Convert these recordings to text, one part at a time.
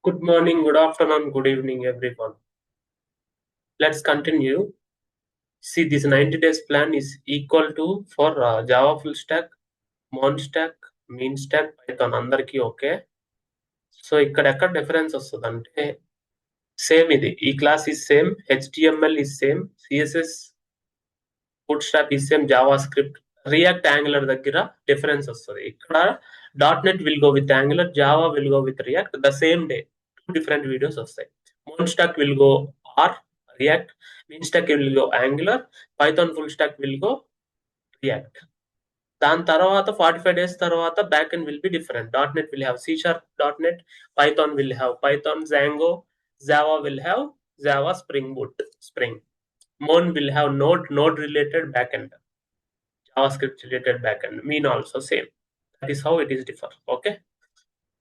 Good morning, good afternoon, good evening, everyone. Let's continue. See, this 90 days plan is equal to for Java full stack, Mon stack, mean stack, Python అందరికి okay. So ఇక్కడ ఎక్కడ difference వస్తుంది అంటే same ఇది ఈ class is same, HTML is same, CSS full stack is same, JavaScript, React Angular దగ్గర difference వస్తుంది. ఇక్కడ .NET will go with Angular, Java will go with React the same day. 2 different videos వస్తాయి. మోన్ stack will go or React, MEAN stack will go Angular, Python full stack will go React. దాని తర్వాత 45 days తర్వాత back end will be different. .NET will have C# .NET, Python will have Python, Django, Java will have Java, Spring Boot, Spring. Mon will have Node related backend, JavaScript related backend, mean also same. That is how it is differ. Okay,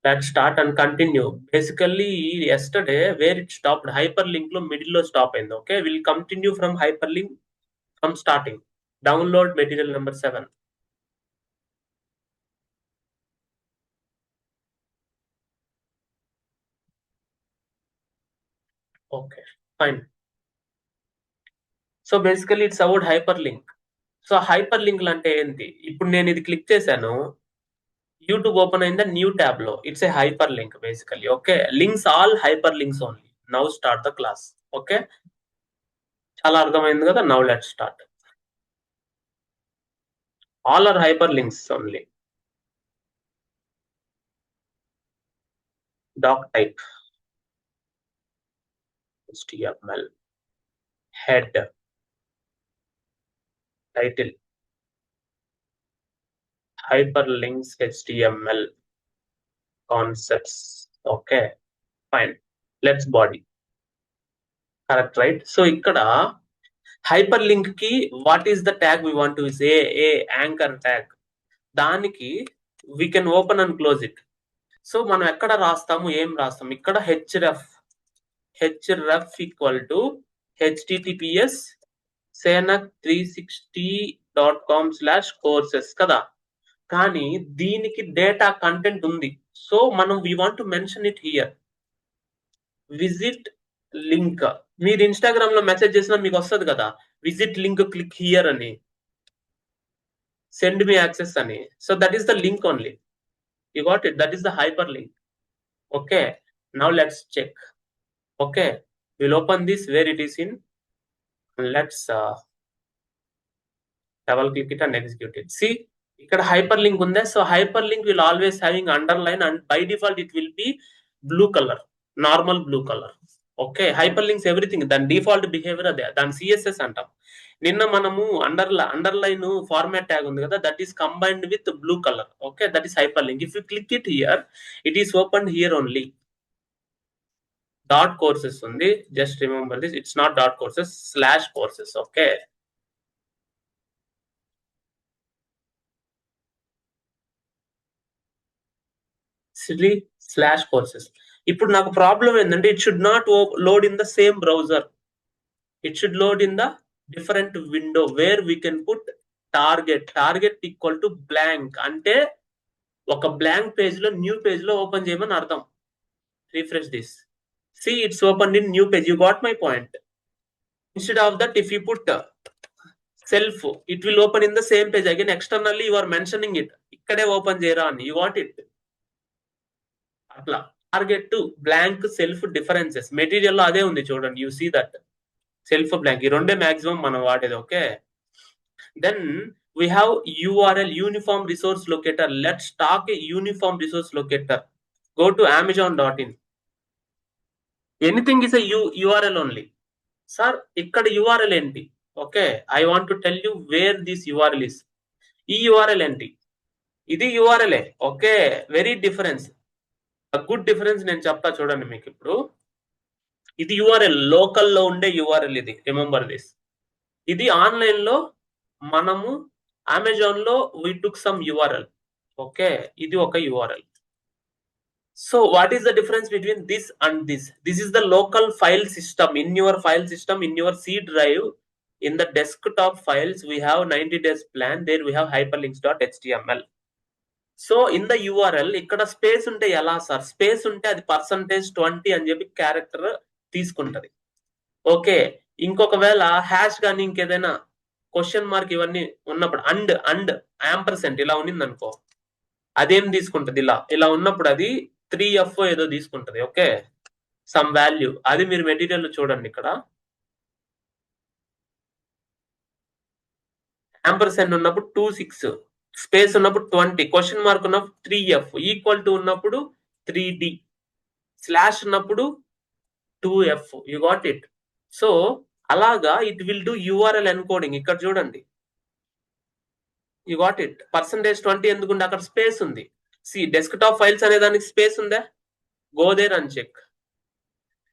let's start and continue. Basically yesterday where it stopped, hyperlink lo middle lo stop ayindi. Okay, we'll continue from hyperlink from starting. Download material number 7. Okay, fine. So basically it's about hyperlink. So hyperlink అంటే ఏంటి? ఇప్పుడు నేను ఇది click చేశాను, YouTube open అయిందా new tab లో, it's a hyperlink basically. Okay, links all hyperlinks only. Now start the class. Okay, చాలా అర్థమైంది కదా? Now let start. All are hyperlinks only. Doctype, HTML, head, title, hyperlinks, HTML, concepts. Okay, fine. Let's body. Correct, right? So ఇక్కడ hyperlink కి what is the tag we want to say? A anchor tag. దానికి we can open and close it. So మనం ఎక్కడ రాస్తాము, ఏం రాస్తాము? ఇక్కడ href equal to https senak360.com/courses కదా. కానీ దీనికి డేటా కంటెంట్ ఉంది. సో మనం we want to mention it here. Visit link, మీరు ఇన్స్టాగ్రామ్ లో మెసేజ్ చేసినా మీకు వస్తుంది కదా, విజిట్ లింక్ క్లిక్ హియర్ అని, సెండ్ మీ యాక్సెస్ అని. So that is the link only. You got it? That is the hyperlink. Okay, now let's check. Okay, will open this where it is in. Let's double click it and execute it. See, ఇక్కడ hyper link ఉందా? So hyper link will always having underline and by default it will B blue colour, normal blue colour. Okay, hyper links everything దాని default behaviour అదే, దాని CSS అంటాం. నిన్న మనము underline format tag ఉంది కదా, that is combined with blue colour. Okay, that is hyperlink. If you click it here, it is open here only. Dot courses ఉంది, just remember this, it's not dot courses, /courses. Okay, /courses. ఇప్పుడు నాకు problem ఏంటంటే it should not load in the same browser. It should load in the different window where we can put target equal to blank. అంటే ఒక blank page లో new page లో open చేయమని అర్థం. Refresh this. See, it's opened in new page. You got my point? Instead of that, if you put self, it will open in the same page again. Externally you are mentioning it, ikkade open cheyra ani. You got it? Atla target to blank self differences material lo ade undi chudandi. You see that self blank ee rende maximum మనం వాడేది. Okay, then we have URL, uniform resource locator. Let's talk a uniform resource locator. Go to amazon.in. Anything is URL only. Sir ఇక్కడ URL ఏంటి? Okay, I want to tell you where this URL is. ఈ URL ఏంటి? ఇది URL. Okay, very difference, good difference నేను చెప్తా చూడండి మీకు. ఇప్పుడు ఇది URL, లోకల్లో ఉండే URL ఇది. Remember this. ఇది ఆన్లైన్ లో మనము అమెజాన్ లో వి టుక్ సమ్ URL. ఓకే, ఇది ఒక URL. So what is the difference between this and this? This is the local file system. In your file system, in your C drive, in the desktop files, we have 90 days plan. There we have hyperlinks.html. So in the URL ఇక్కడ space ఉంటే ఎలా sir? Space ఉంటే అది %20 అని చెప్పి character తీసుకుంటది. Okay, ఇంకొకవేళ hash కానీ ఇంకేదైనా క్వశ్చన్ మార్క్ ఇవన్నీ ఉన్నప్పుడు అండ్ యాంపర్సెంట్ ఇలా ఉన్నింది అనుకో, అదేం తీసుకుంటది? ఇలా ఉన్నప్పుడు అది 3F ఏదో తీసుకుంటది. ఓకే, సమ్ వాల్యూ, అది మీరు మెటీరియల్ లో చూడండి. ఇక్కడ యాంపర్సెంట్ ఉన్నప్పుడు 26, స్పేస్ ఉన్నప్పుడు 20, క్వశ్చన్ మార్క్ ఉన్నప్పుడు 3F, ఈక్వల్ టు ఉన్నప్పుడు 3D, స్లాష్ ఉన్నప్పుడు 2F. You got it? So అలాగా it will do URL encoding. ఇక్కడ చూడండి, యు గాట్ ఇట్? %20 ఎందుకుంటే అక్కడ స్పేస్ ఉంది. సి డెస్క్టాప్ ఫైల్స్ అనే దానికి స్పేస్ ఉందా? Go there and check.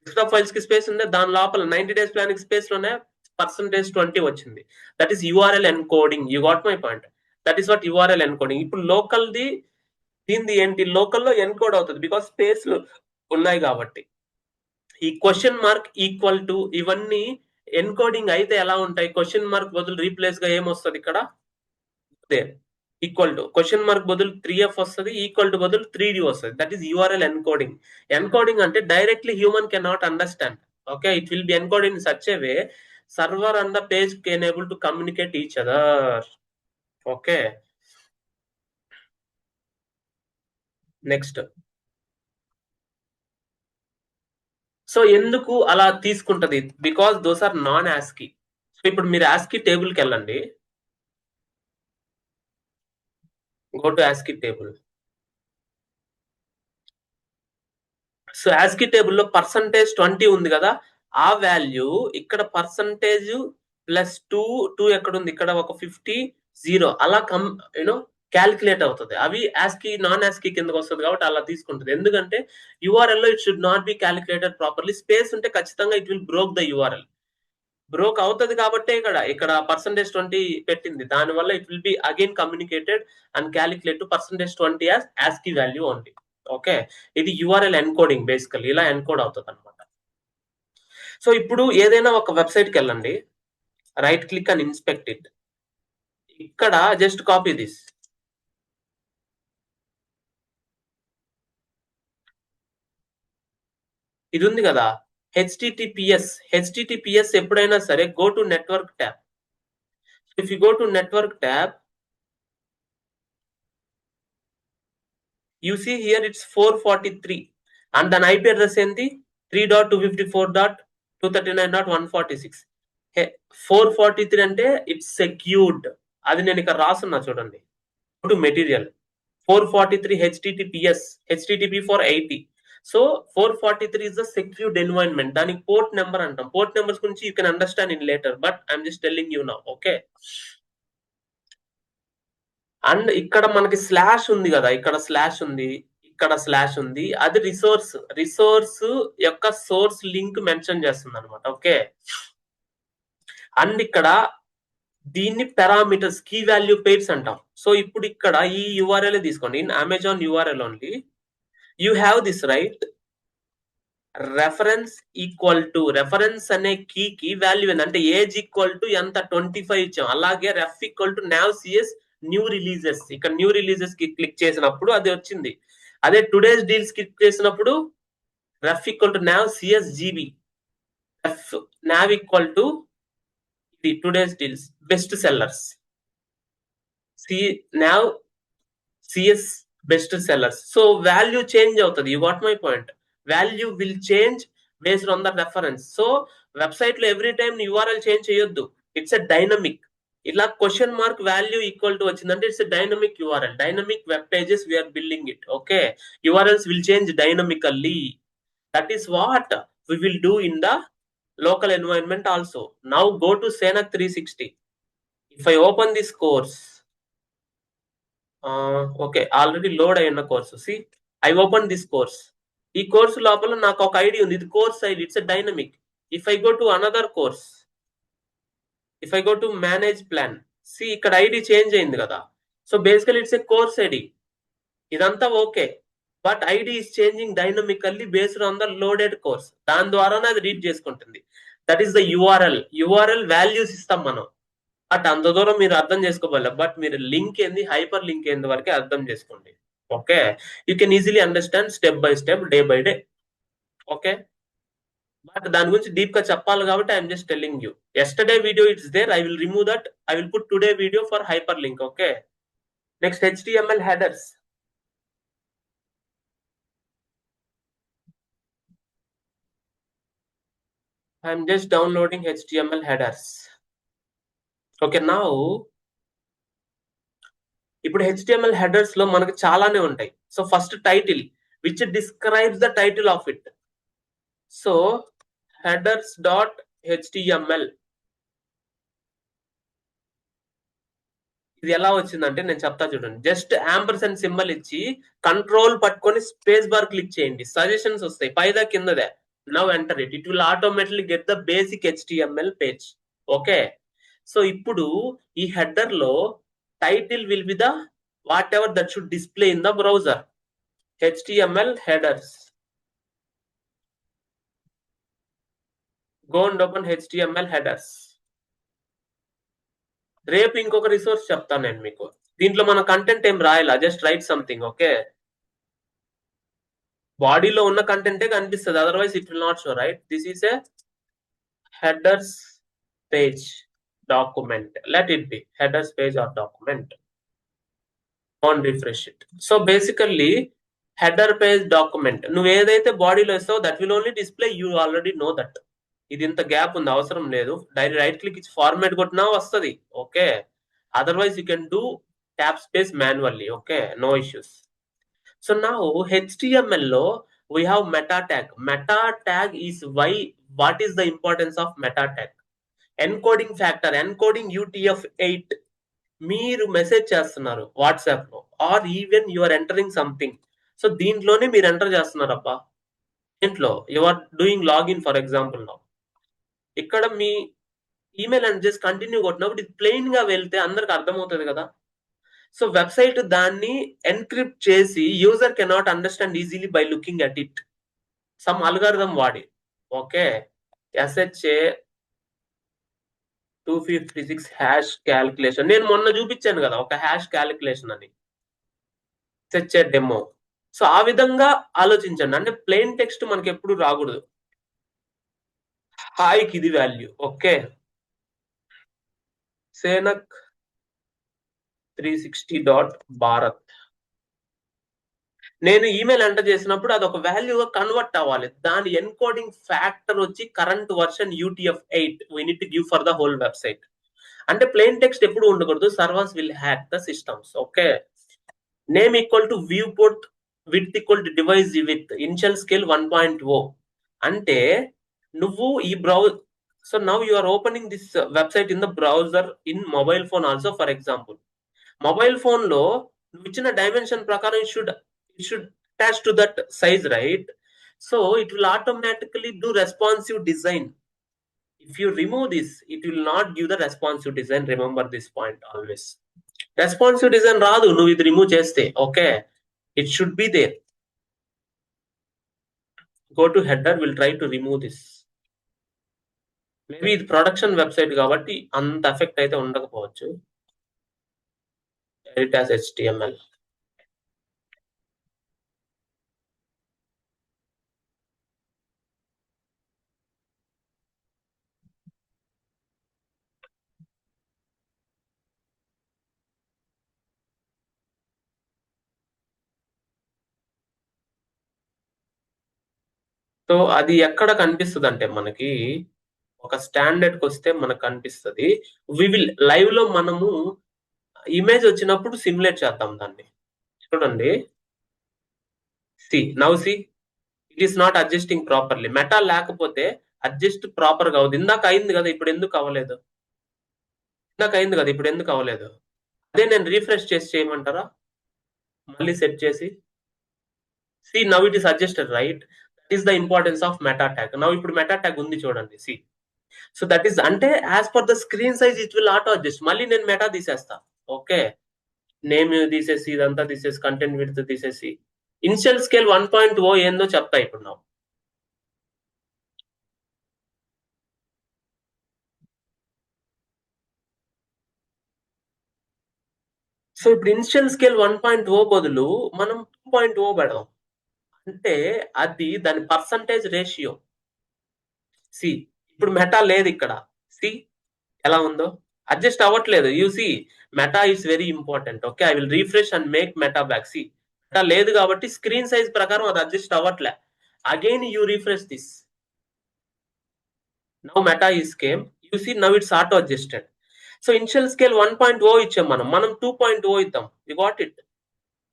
Desktop files కి స్పేస్ ఉందా? దాని లోపల 90 days ప్లాన్ కి స్పేస్ లోనే %20 వచ్చింది. That is URL encoding. You got my point? That is what URL encoding. ఇప్పుడు లోకల్ ది దీనిది ఏంటి? లోకల్లో ఎన్కోడ్ అవుతుంది బికాస్ స్పేస్ ఉన్నాయి కాబట్టి. ఈ క్వశ్చన్ మార్క్ ఈక్వల్ టు ఇవన్నీ ఎన్కోడింగ్ అయితే ఎలా ఉంటాయి? క్వశ్చన్ మార్క్ బదులు రీప్లేస్ గా ఏమొస్తుంది ఇక్కడ? ఈక్వల్ టు క్వశ్చన్ మార్క్ బదులు 3F వస్తుంది, ఈక్వల్ టు బదులు 3D వస్తుంది. That is URL encoding. Encoding అంటే directly human can not understand. Okay, it will be encoded in such a way server and the page can able to communicate each other. Okay, next. So ఎందుకు అలా తీసుకుంటది? Because those are non ASCII. So ఇప్పుడు మీరు ASCII table కి వెళ్ళండి. Go to ASCII table. So ASCII table లో %20 ఉంది కదా, ఆ వాల్యూ ఇక్కడ %+2 ఎక్కడ ఉంది? ఇక్కడ ఒక 50 0 అలా క్యాలిక్యులేట్ అవుతుంది. అవి ఆస్కీ నాన్ ఆస్కీ కిందకి వస్తుంది కాబట్టి అలా తీసుకుంటుంది. ఎందుకంటే యూఆర్ఎల్ లో it should not be calculated properly. Space ఉంటే ఖచ్చితంగా it will broke the URL. Broke అవుతుంది కాబట్టి ఇక్కడ %20 పెట్టింది. దాని వల్ల it will B again communicated and calculate %20 as Aashiqui value only. Okay, ఇది యూఆర్ఎల్ ఎన్కోడింగ్. బేసికల్ ఇలా ఎన్కోడ్ అవుతుంది అనమాట. సో ఇప్పుడు ఏదైనా ఒక వెబ్సైట్ కి వెళ్ళండి, right click and inspect it. ఇక్కడ జస్ట్ కాపీ దిస్. ఇది ఉంది కదా హెచ్టిటిపిఎస్ ఎప్పుడైనా సరే go to network tab. If you go to network tab, you see here it's 443 and then IP address ఏంటి? 3.254.239.146. 443 అంటే ఇట్స్ సెక్యూర్డ్. అది నేను ఇక్కడ రాసున్నా చూడండి. To material 443 HTTP for 80. So 443 is the secured environment. దానికి పోర్ట్ నెంబర్ అంటాం. Port numbers గురించి you can understand in later, but I'm just telling you now. Okay, and ఇక్కడ మనకి స్లాష్ ఉంది కదా, ఇక్కడ స్లాష్ ఉంది, ఇక్కడ స్లాష్ ఉంది. అది రిసోర్స్ యొక్క సోర్స్ లింక్ మెన్షన్ చేస్తుంది అనమాట. ఓకే, అండ్ ఇక్కడ దీన్ని పారామీటర్స్, కీ వాల్యూ పెయిర్స్ అంటాం. సో ఇప్పుడు ఇక్కడ ఈ యూఆర్ఎల్ తీసుకోండి. In Amazon URL only you have this right reference equal to, reference అనే కీ వాల్యూ ఏంటంటే ఏజ్ ఈక్వల్ టు ఎంత 25 ఇచ్చాం. అలాగే ref equal to nav cs new releases. ఇక్కడ న్యూ రిలీజెస్ కి క్లిక్ చేసినప్పుడు అది వచ్చింది. అదే టుడేస్ డీల్స్ క్లిక్ చేసినప్పుడు ref equal to nav cs gb. Ref nav equal to the today's deals best sellers, nav cs best sellers. So value change అవుతుంది. You got my point? Value will change based on the reference. So website లో every time URL change చేయొద్దు. It's a dynamic. ఇలా question mark value equal to వచ్చిందంటే it's dynamic URL. Dynamic web pages we're building it. Okay, URLs will change dynamically. That is what we will do in the local environment also. Now go to Senac 360. If I open this course, okay, already load ayina course. See, I open this course. ఈ course లోపల నాకు ఒక ID ఉంది. ఇది course ID, it's a dynamic. If I go to another course, if I go to manage plan, see ఇక్కడ ID change అయింది కదా. So basically it's a course ID. ఇదంతా okay, but ID is changing dynamically based on the loaded course. దాని ద్వారానే అది read చేసుకుంటుంది. That is the URL. URL values ఇస్తాం మనం. బట్ అంత దూరం మీరు అర్థం చేసుకోవాలి. బట్ మీరు లింక్ ఏంది, హైపర్ లింక్ ఏంది వరకే అర్థం చేసుకోండి. Okay, you can easily understand step by step, day by day. Okay, but దాని గురించి డీప్ గా చెప్పాలి కాబట్టి I'm just telling you. Yesterday video it's there, I will remove that, I will put today video for hyperlink. Okay, next HTML headers. I'm just downloading HTML headers. Okay, నా ఇప్పుడు HTML headers లో మనకు చాలానే ఉంటాయి. So first title, which describes the title of it. So headers dot HTML, ఇది ఎలా వచ్చిందంటే నేను చెప్తా చూడండి. జస్ట్ యాంపర్సెంట్ సింబల్ ఇచ్చి కంట్రోల్ పట్టుకొని స్పేస్ బార్ క్లిక్ చేయండి, సజెషన్స్ వస్తాయి పైదా కిందదే. Now enter it, it will automatically get the basic HTML page. Okay, so ఇప్పుడు ఈ హెడర్ లో title will be the whatever that should display in the browser. HTML headers, go and open HTML headers. రేపు ఇంకొక resource చెప్తాను నేను మీకు. దీంట్లో మన కంటెంట్ ఏం రాయాలా, జస్ట్ రైట్ సంథింగ్. ఓకే, బాడీలో ఉన్న కంటెంటే కనిపిస్తుంది, otherwise it will not show. Right, this is a headers page document. Let it be headers page or document. On refresh it. So basically header page document, నువ్వు ఏదైతే బాడీలో ఇస్తావో that will only display, you already know that. ఇది ఇంత gap ఉంది, అవసరం లేదు. Direct right click ఇచ్చి ఫార్మాట్ కొట్టినా వస్తుంది. Okay, otherwise you can do tap space manually. Okay, no issues. So now HTML లో we have meta tag. Meta tag is why, what is the importance of meta tag? Encoding factor, encoding UTF-8. మీరు message చేస్తున్నారు WhatsApp లో, or even you are entering something. So దీంట్లోనే మీరు enter చేస్తున్నారు అబ్బా. దీంట్లో you are doing login for example now. ఇక్కడ మీ ఈమెయిల్ అండ్ జస్ట్ కంటిన్యూ కొట్టినప్పుడు ఇది ప్లెయిన్ గా వెళ్తే అందరికి అర్థమవుతుంది కదా. సో వెబ్సైట్ దాన్ని ఎన్క్రిప్ట్ చేసి user cannot understand easily by looking at it, some algorithm వాడి. ఓకే, SHA 256 హ్యాష్ క్యాలిక్యులేషన్, నేను మొన్న చూపించాను కదా ఒక హ్యాష్ క్యాలిక్యులేషన్ అని, SHA డెమో. సో ఆ విధంగా ఆలోచించండి, అంటే ప్లెయిన్ టెక్స్ట్ మనకి ఎప్పుడు రాకూడదు. హాయ్కి ఇది వాల్యూ. ఓకే, సేనక్ 360.భారత్. నేను ఈమెయిల్ ఎంటర్ చేసినప్పుడు అది ఒక వాల్యూగా కన్వర్ట్ అవ్వాలి. దాని ఎన్కోడింగ్ ఫ్యాక్టర్ వచ్చి current version UTF-8 we need to give for the whole website. అంటే ప్లెయిన్ టెక్స్ట్ ఎప్పుడు ఉండకూడదు, servers will hack the systems. Okay, name equal to viewport, width equal to device width initial scale 1.0. అంటే నువ్వు ఈ browse, so now you are opening this website in the browser in mobile phone also. For example mobile phone లో నువ్వు ఇచ్చిన dimension ప్రకారం it should attach to that size, right? So it will automatically do responsive design. If you remove this, it will not give the responsive design. Remember this point always. Responsive design రాదు నువ్వు ఇది remove చేస్తే. Okay, it should be there. Go to header, we'll try to remove this. Maybe ఇది production website కాబట్టి అంత effect అయితే ఉండకపోవచ్చు. Edit as HTML. So అది ఎక్కడ కనిపిస్తుంది అంటే మనకి ఒక స్టాండర్డ్ కి వస్తే మనకు కనిపిస్తుంది. వి విల్ లైవ్ లో మనము ఇమేజ్ వచ్చినప్పుడు సిమ్యులేట్ చేద్దాం దాన్ని. చూడండి, now see it is not adjusting properly. Meta లేకపోతే అడ్జస్ట్ ప్రాపర్ గా అవుతుంది. ఇందాక అయింది కదా, ఇప్పుడు ఎందుకు అవ్వలేదు? ఇందాక అయింది కదా, ఇప్పుడు ఎందుకు అవ్వలేదు? అదే నేను రీఫ్రెష్ చేసి చేయమంటారా? మళ్ళీ సెట్ చేసి see now it is adjusted, right? That is the importance of meta tag. Now ఇప్పుడు మెటా ట్యాగ్ ఉంది చూడండి, సి. సో దట్ ఈస్ అంటే as per the screen size it will auto adjust. మళ్ళీ నేను మెటా తీసేస్తా. Okay, name తీసేసి ఇదంతా తీసేసి కంటెంట్ విడ్త్ తీసేసి ఇనిషియల్ స్కేల్ 1.0 ఏందో చెప్తా ఇప్పుడు. నా సో ఇప్పుడు ఇనిషియల్ స్కేల్ 1.0 బదులు మనం 2.0 పెడదాం. అంటే అది దాని పర్సంటేజ్ రేషియో. సి ఇప్పుడు మెటా లేదు ఇక్కడ. సి ఎలా ఉందో అడ్జస్ట్ అవ్వట్లేదు. You see meta is very important. Okay, I will refresh and make meta back. See meta లేదు కాబట్టి స్క్రీన్ సైజ్ ప్రకారం అది అడ్జస్ట్ అవ్వట్లే. Again you refresh this. Now meta is came. You see now it's auto adjusted. So initial scale 1.0 ఇచ్చాం మనం 2.0 ఇద్దాం. You got it.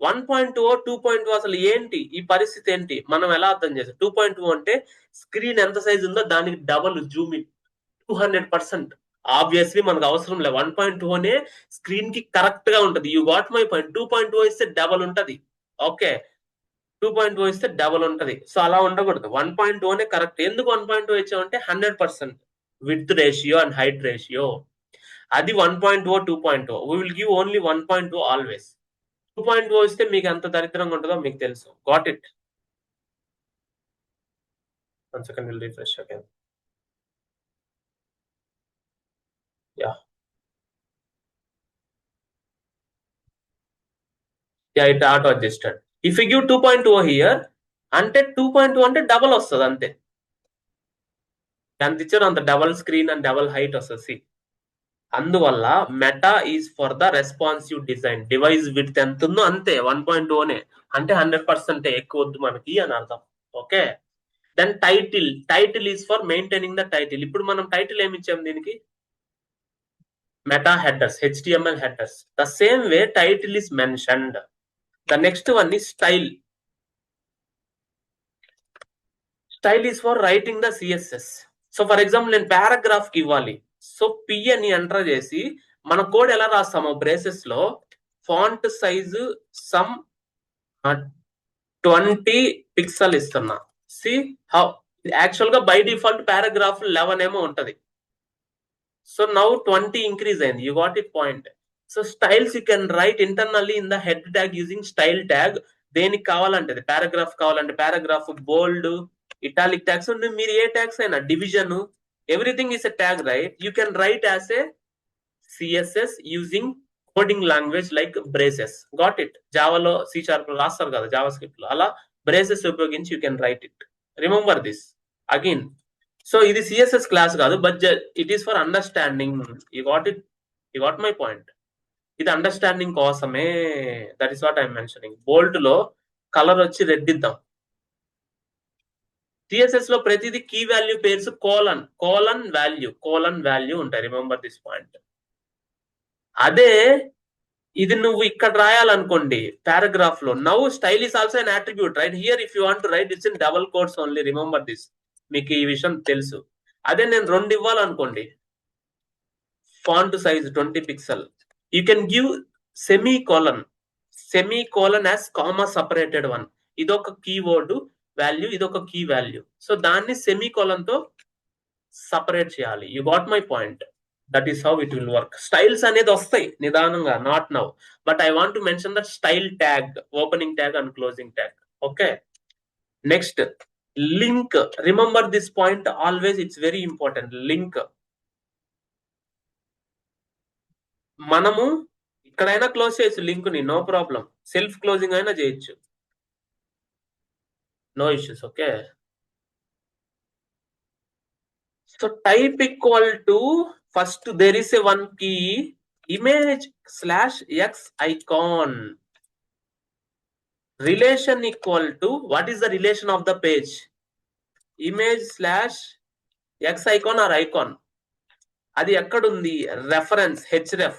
1.0 2.0 అసలు ఏంటి ఈ పరిస్థితి ఏంటి మనం ఎలా అర్థం చేస్తాం? 2.0 అంటే స్క్రీన్ ఎంత సైజ్ ఉందో దానికి డబుల్ జూమ్ ఇన్ 200%. ఆబ్వియస్లీ మనకు అవసరం లేదు. 1.0 అనే స్క్రీన్ కి కరెక్ట్ గా ఉంటది. You got my point. 2.0 ఇస్తే డబల్ ఉంటది. ఓకే, 2.0 ఇస్తే డబల్ ఉంటది. సో అలా ఉండకూడదు. 1.0 నే కరెక్ట్. ఎందుకు 1.0 ఇచ్చామంటే 100% width ratio and height ratio. అది 1.0 2.0. We will give only 1.0 always. 2.0 ఇస్తే మీకు ఎంత దరిద్రంగా ఉంటుందో మీకు తెలుసు. Got it. One second, will refresh again. Yeah it auto adjusted. If you give 2.0 here అంటే 2.0 అంటే డబల్ వస్తుంది అంతే. ఎంత ఇచ్చారు అంత double screen and double height వస్తుంది. అందువల్ల meta is for the responsive design. Device width ఎంత ఉందో అంతే 1.0నే. అంటే 100% ఎక్కువ వద్దు మనకి అని అర్థం. Okay, then title is for maintaining the title. ఇప్పుడు మనం టైటిల్ ఏమి ఇచ్చాం దీనికి? Meta headers, HTML headers. The same way title is mentioned. The next one is style. Style is for writing the CSS. So for example నేను paragraph కి ఇవ్వాలి. So P అని enter చేసి మన కోడ్ ఎలా రాస్తామో బ్రేసెస్ లో ఫాంట్ సైజు సమ్ 20 పిక్సెల్ ఇస్తున్నా. సి హౌ యాక్చువల్ గా బై డిఫాల్ట్ పారాగ్రాఫ్ 11 ఏమో ఉంటది. సో నౌ 20 ఇంక్రీజ్ అయింది. You got it point. So styles you can right internally in the head tag using style tag. దేనికి కావాలంటే paragraph కావాలంటే paragraph, బోల్డ్, italic tags. మీరు ఏ tags అయినా, division, everything is a tag, right? You can right as a CSS using coding language like braces. Got it. జావాలో C sharp రాస్తారు కదా, JavaScript లో, అలా బ్రేసెస్ ఉపయోగించి you can write it. Remember this again. So ఇది CSS class కాదు, but it is for understanding. You got it. You got my point. ఇది understanding కోసమే. That is what I'm mentioning. Bold లో colour వచ్చి red ఇద్దాం. CSS లో ప్రతిదీ key value pairs colon value ఉంటాయి. Remember this point. అదే ఇది నువ్వు ఇక్కడ రాయాలనుకోండి పారాగ్రాఫ్ లో, now style is also an attribute, right? Here if you want to write it's in double quotes only. Remember this. మీకు ఈ విషయం తెలుసు. అదే నేను 2 ఇవ్వాలనుకోండి, font size 20 pixel, you can give semicolon as comma separated one. ఇదొక keyword value, ఇదొక key value. So దాన్ని సెమీకోలన్ తో సపరేట్ చేయాలి. You got my point. That is how it will work. Styles అనేది వస్తాయి నిదానంగా, not now, but I want to mention that style tag, opening tag and closing tag. Okay, next link. Remember this point always, it's very important. Link మనము ఇక్కడైనా close చేయొచ్చు link ని, no problem. Self closing అయినా చేయొచ్చు, no issues. Okay, so type equal to, first there is a one key, image/x icon. Relation equal to, what is the relation of the page? Image/x icon or icon. అది ఎక్కడుంది? Reference href.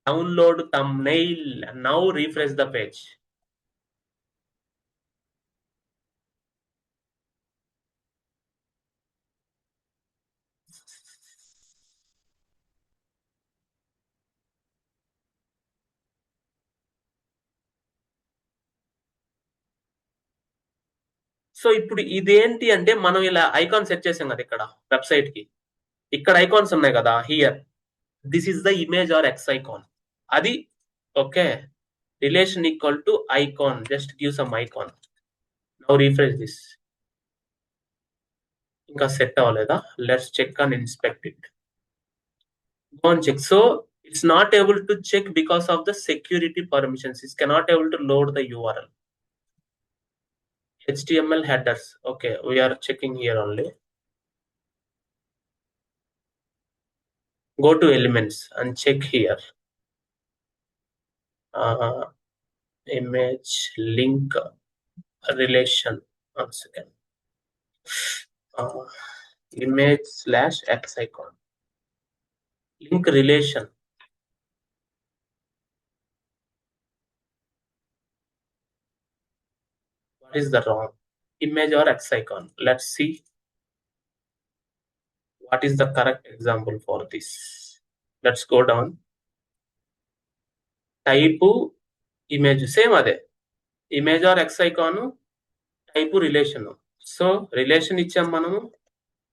Download thumbnail. Now refresh the page. So ఇప్పుడు ఇదేంటి అంటే, మనం ఇలా icon set చేసాం కదా ఇక్కడ వెబ్సైట్ కి. ఇక్కడ ఐకాన్స్ ఉన్నాయి కదా, here this is the image or x icon. అది okay. Relation equal to icon, just give some icon. Now refresh this. ఇంకా సెట్ అవ్వలేదా? Let's check and inspect it. Go and check. So It's not able to check because of the security permissions. It cannot able to load the URL. HTML headers. Okay, we are checking here only. Go to elements and check here. Image link relation. 1 second. Image / X icon. Link relation. What is the wrong? Image or X icon? Let's see what is the correct example for this. Let's go down. Type image. Same ade. Image or X icon. Type relation. So relation icham manamu.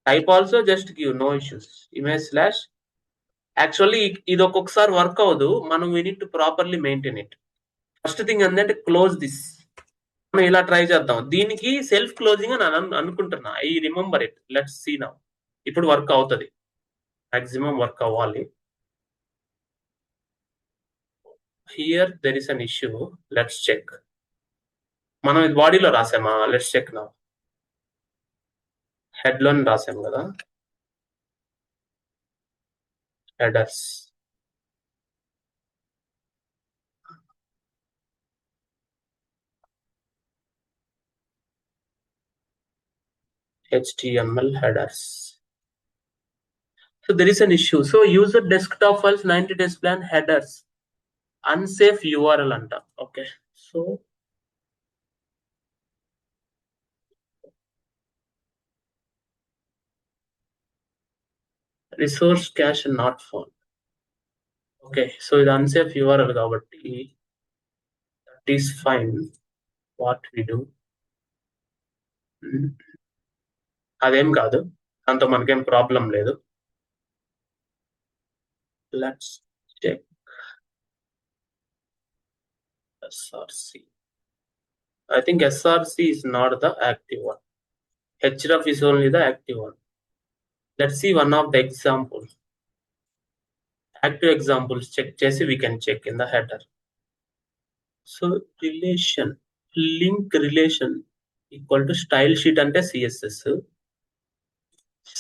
Type also just give no issues. Image / actually ఇది ఒక్కొక్కసారి work అవ్వదు. మనం we need to properly maintain it. First thing ఏంటంటే close this. మనం ఇలా try చేద్దాం. దీనికి self closing అని అనుకుంటున్నా. I remember it. Let's see now. ఇప్పుడు వర్క్ అవుతుంది. మాక్సిమం వర్క్ అవ్వాలి. Here there is an issue. Let's check. మనం ఇది బాడీలో రాసామా? Let's check now. హెడ్ లోని రాసాం కదా. Headers. HTML headers. So there is an issue. So user desktop files 90 days plan headers. Unsafe URL anta. Okay. So resource cache not found. Okay. So ఇది unsafe URL కాబట్టి that is fine. What we do? అదేం కాదు. దాంతో మనకేం problem లేదు. Let's check SRC. I think SRC is not the active one. href is only the active one. Let's see one of the examples. Active examples check chesi we can check in the header. So relation, link relation equal to style sheet ante CSS.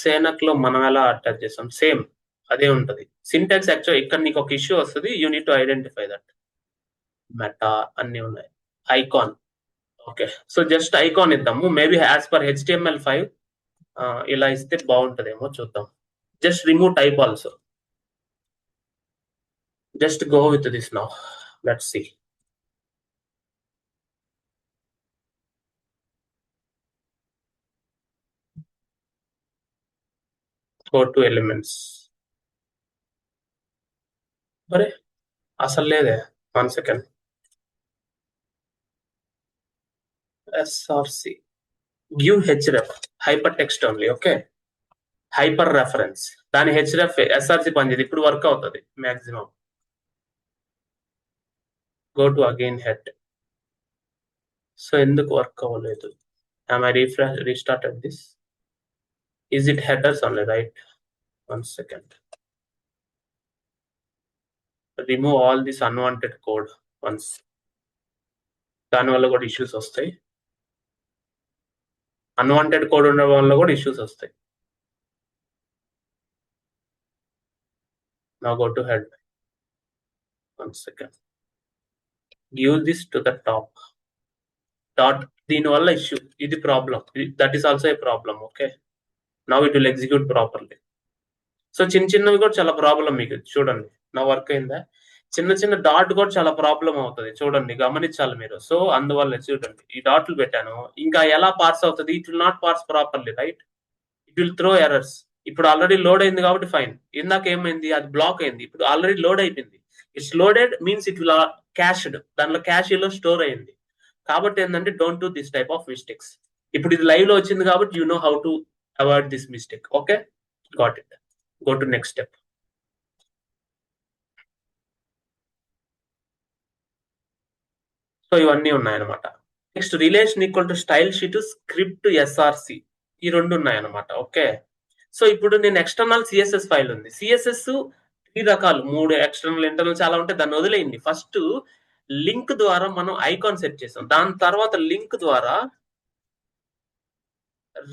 Senak lo మనం ఎలా attach చేసాం same అదే ఉంటది. Syntax actual ఇక్కడ నీకు ఒక issue వస్తుంది. You need to identify that. Meta అన్ని ఉన్నాయి. Icon. Okay. So just icon ఇద్దాము. మేబీ యాజ్ పర్ HTML5 ఇలా ఇస్తే బాగుంటదేమో చూద్దాం. Just remove type also. Just go with this now. Let's see. Go to elements. అరే అసలు లేదే. 1 second. SRC. Give href. Hypertext only. Okay. Hyper reference. దాని href SRC పనిచేది. ఇప్పుడు వర్క్ అవుతుంది maximum. Go to again head. So ఎందుకు work అవ్వలేదు? Am I restarted this? Is it headers only, right? 1 second. Remove all this unwanted code once. దానివల్ల కూడా issues వస్తాయి. Unwanted code ఉండడం వల్ల కూడా ఇష్యూస్ వస్తాయి. Now go to head. 1 second. Give this to the top. Dot. దీనివల్ల issue. ఇది problem. That is also a problem. Okay. Now it will execute properly. So చిన్న చిన్నవి కూడా చాలా ప్రాబ్లం మీకు. చూడండి నా వర్క్ అయిందా. చిన్న చిన్న డాట్ కూడా చాలా ప్రాబ్లం అవుతుంది. చూడండి గమనించాలి మీరు. సో అందువల్ల చూడండి ఈ డాట్లు పెట్టాను. ఇంకా ఎలా పార్స్ అవుతుంది? It will not parse properly, right? It will throw errors. ఇప్పుడు ఆల్రెడీ లోడ్ అయింది కాబట్టి ఫైన్. ఇందాక ఏమైంది? అది బ్లాక్ అయింది. ఇప్పుడు ఆల్రెడీ లోడ్ అయిపోయింది. It's loaded means it will cached. దానిలో క్యాషీలో స్టోర్ అయింది. కాబట్టి ఏంటంటే don't do this type of mistakes. ఇప్పుడు ఇది లైవ్ లో వచ్చింది కాబట్టి you know how to avoid this mistake. Okay, got it. Go to next step. So ఇవన్నీ ఉన్నాయన్నమాట. Next relation equal to style sheet, script, SRC ఈ రెండు ఉన్నాయన్నమాట. ఓకే. సో ఇప్పుడు నేను ఎక్స్టర్నల్ CSS ఫైల్ ఉంది. CSS 3 రకాలు 3 ఎక్స్టర్నల్ ఇంటర్నల్ చాలా ఉంటాయి, దాన్ని వదిలేయండి. ఫస్ట్ లింక్ ద్వారా మనం ఐకాన్ సెట్ చేసాం, దాని తర్వాత లింక్ ద్వారా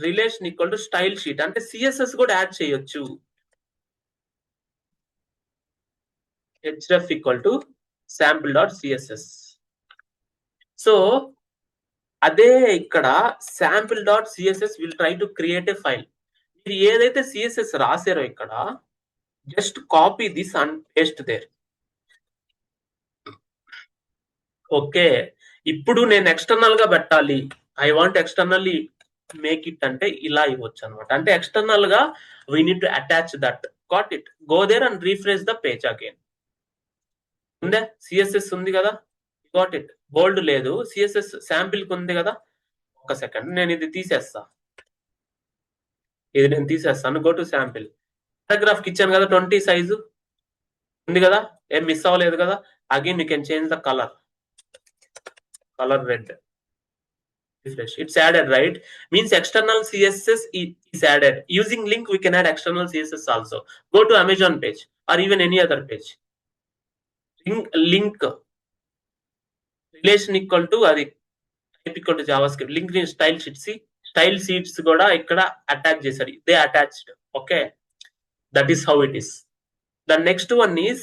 relation equal to style sheet అంటే సిఎస్ఎస్ కూడా యాడ్ చేయొచ్చు. href equal to sample dot CSS. So అదే ఇక్కడ sample dot CSS will try to create a file. మీరు ఏదైతే సిఎస్ఎస్ రాశారో ఇక్కడ just copy this and paste there. Okay, ఇప్పుడు నేను ఎక్స్టర్నల్ గా పెట్టాలి, I want externally make it అంటే ఇలా ఇవ్వచ్చు అనమాట. అంటే ఎక్స్టర్నల్ గా we need to attach that. Got it. Go there and refresh the page again. ఉందే సిఎస్ఎస్ ఉంది కదా, గాట్ ఇట్. బోల్డ్ లేదు, సిఎస్ఎస్ శాంపిల్ కి ఉంది కదా. ఒక సెకండ్, నేను ఇది తీసేస్తా, ఇది నేను తీసేస్తాను. గో టు శాంపిల్, పారాగ్రాఫ్ కి ఇచ్చాను కదా 20 సైజు ఉంది కదా, ఏం మిస్ అవ్వలేదు కదా. Again you can change the colour red. Refresh. It's added, right? Means external CSS is added. Using link, we can add external CSS also. Go to Amazon page or even any other page. Link relation equal to అది type equal to JavaScript. Link in style sheet. See, style sheets కూడా ఇక్కడ attach చేశారు. They attached. Okay, that is how it is. The next one is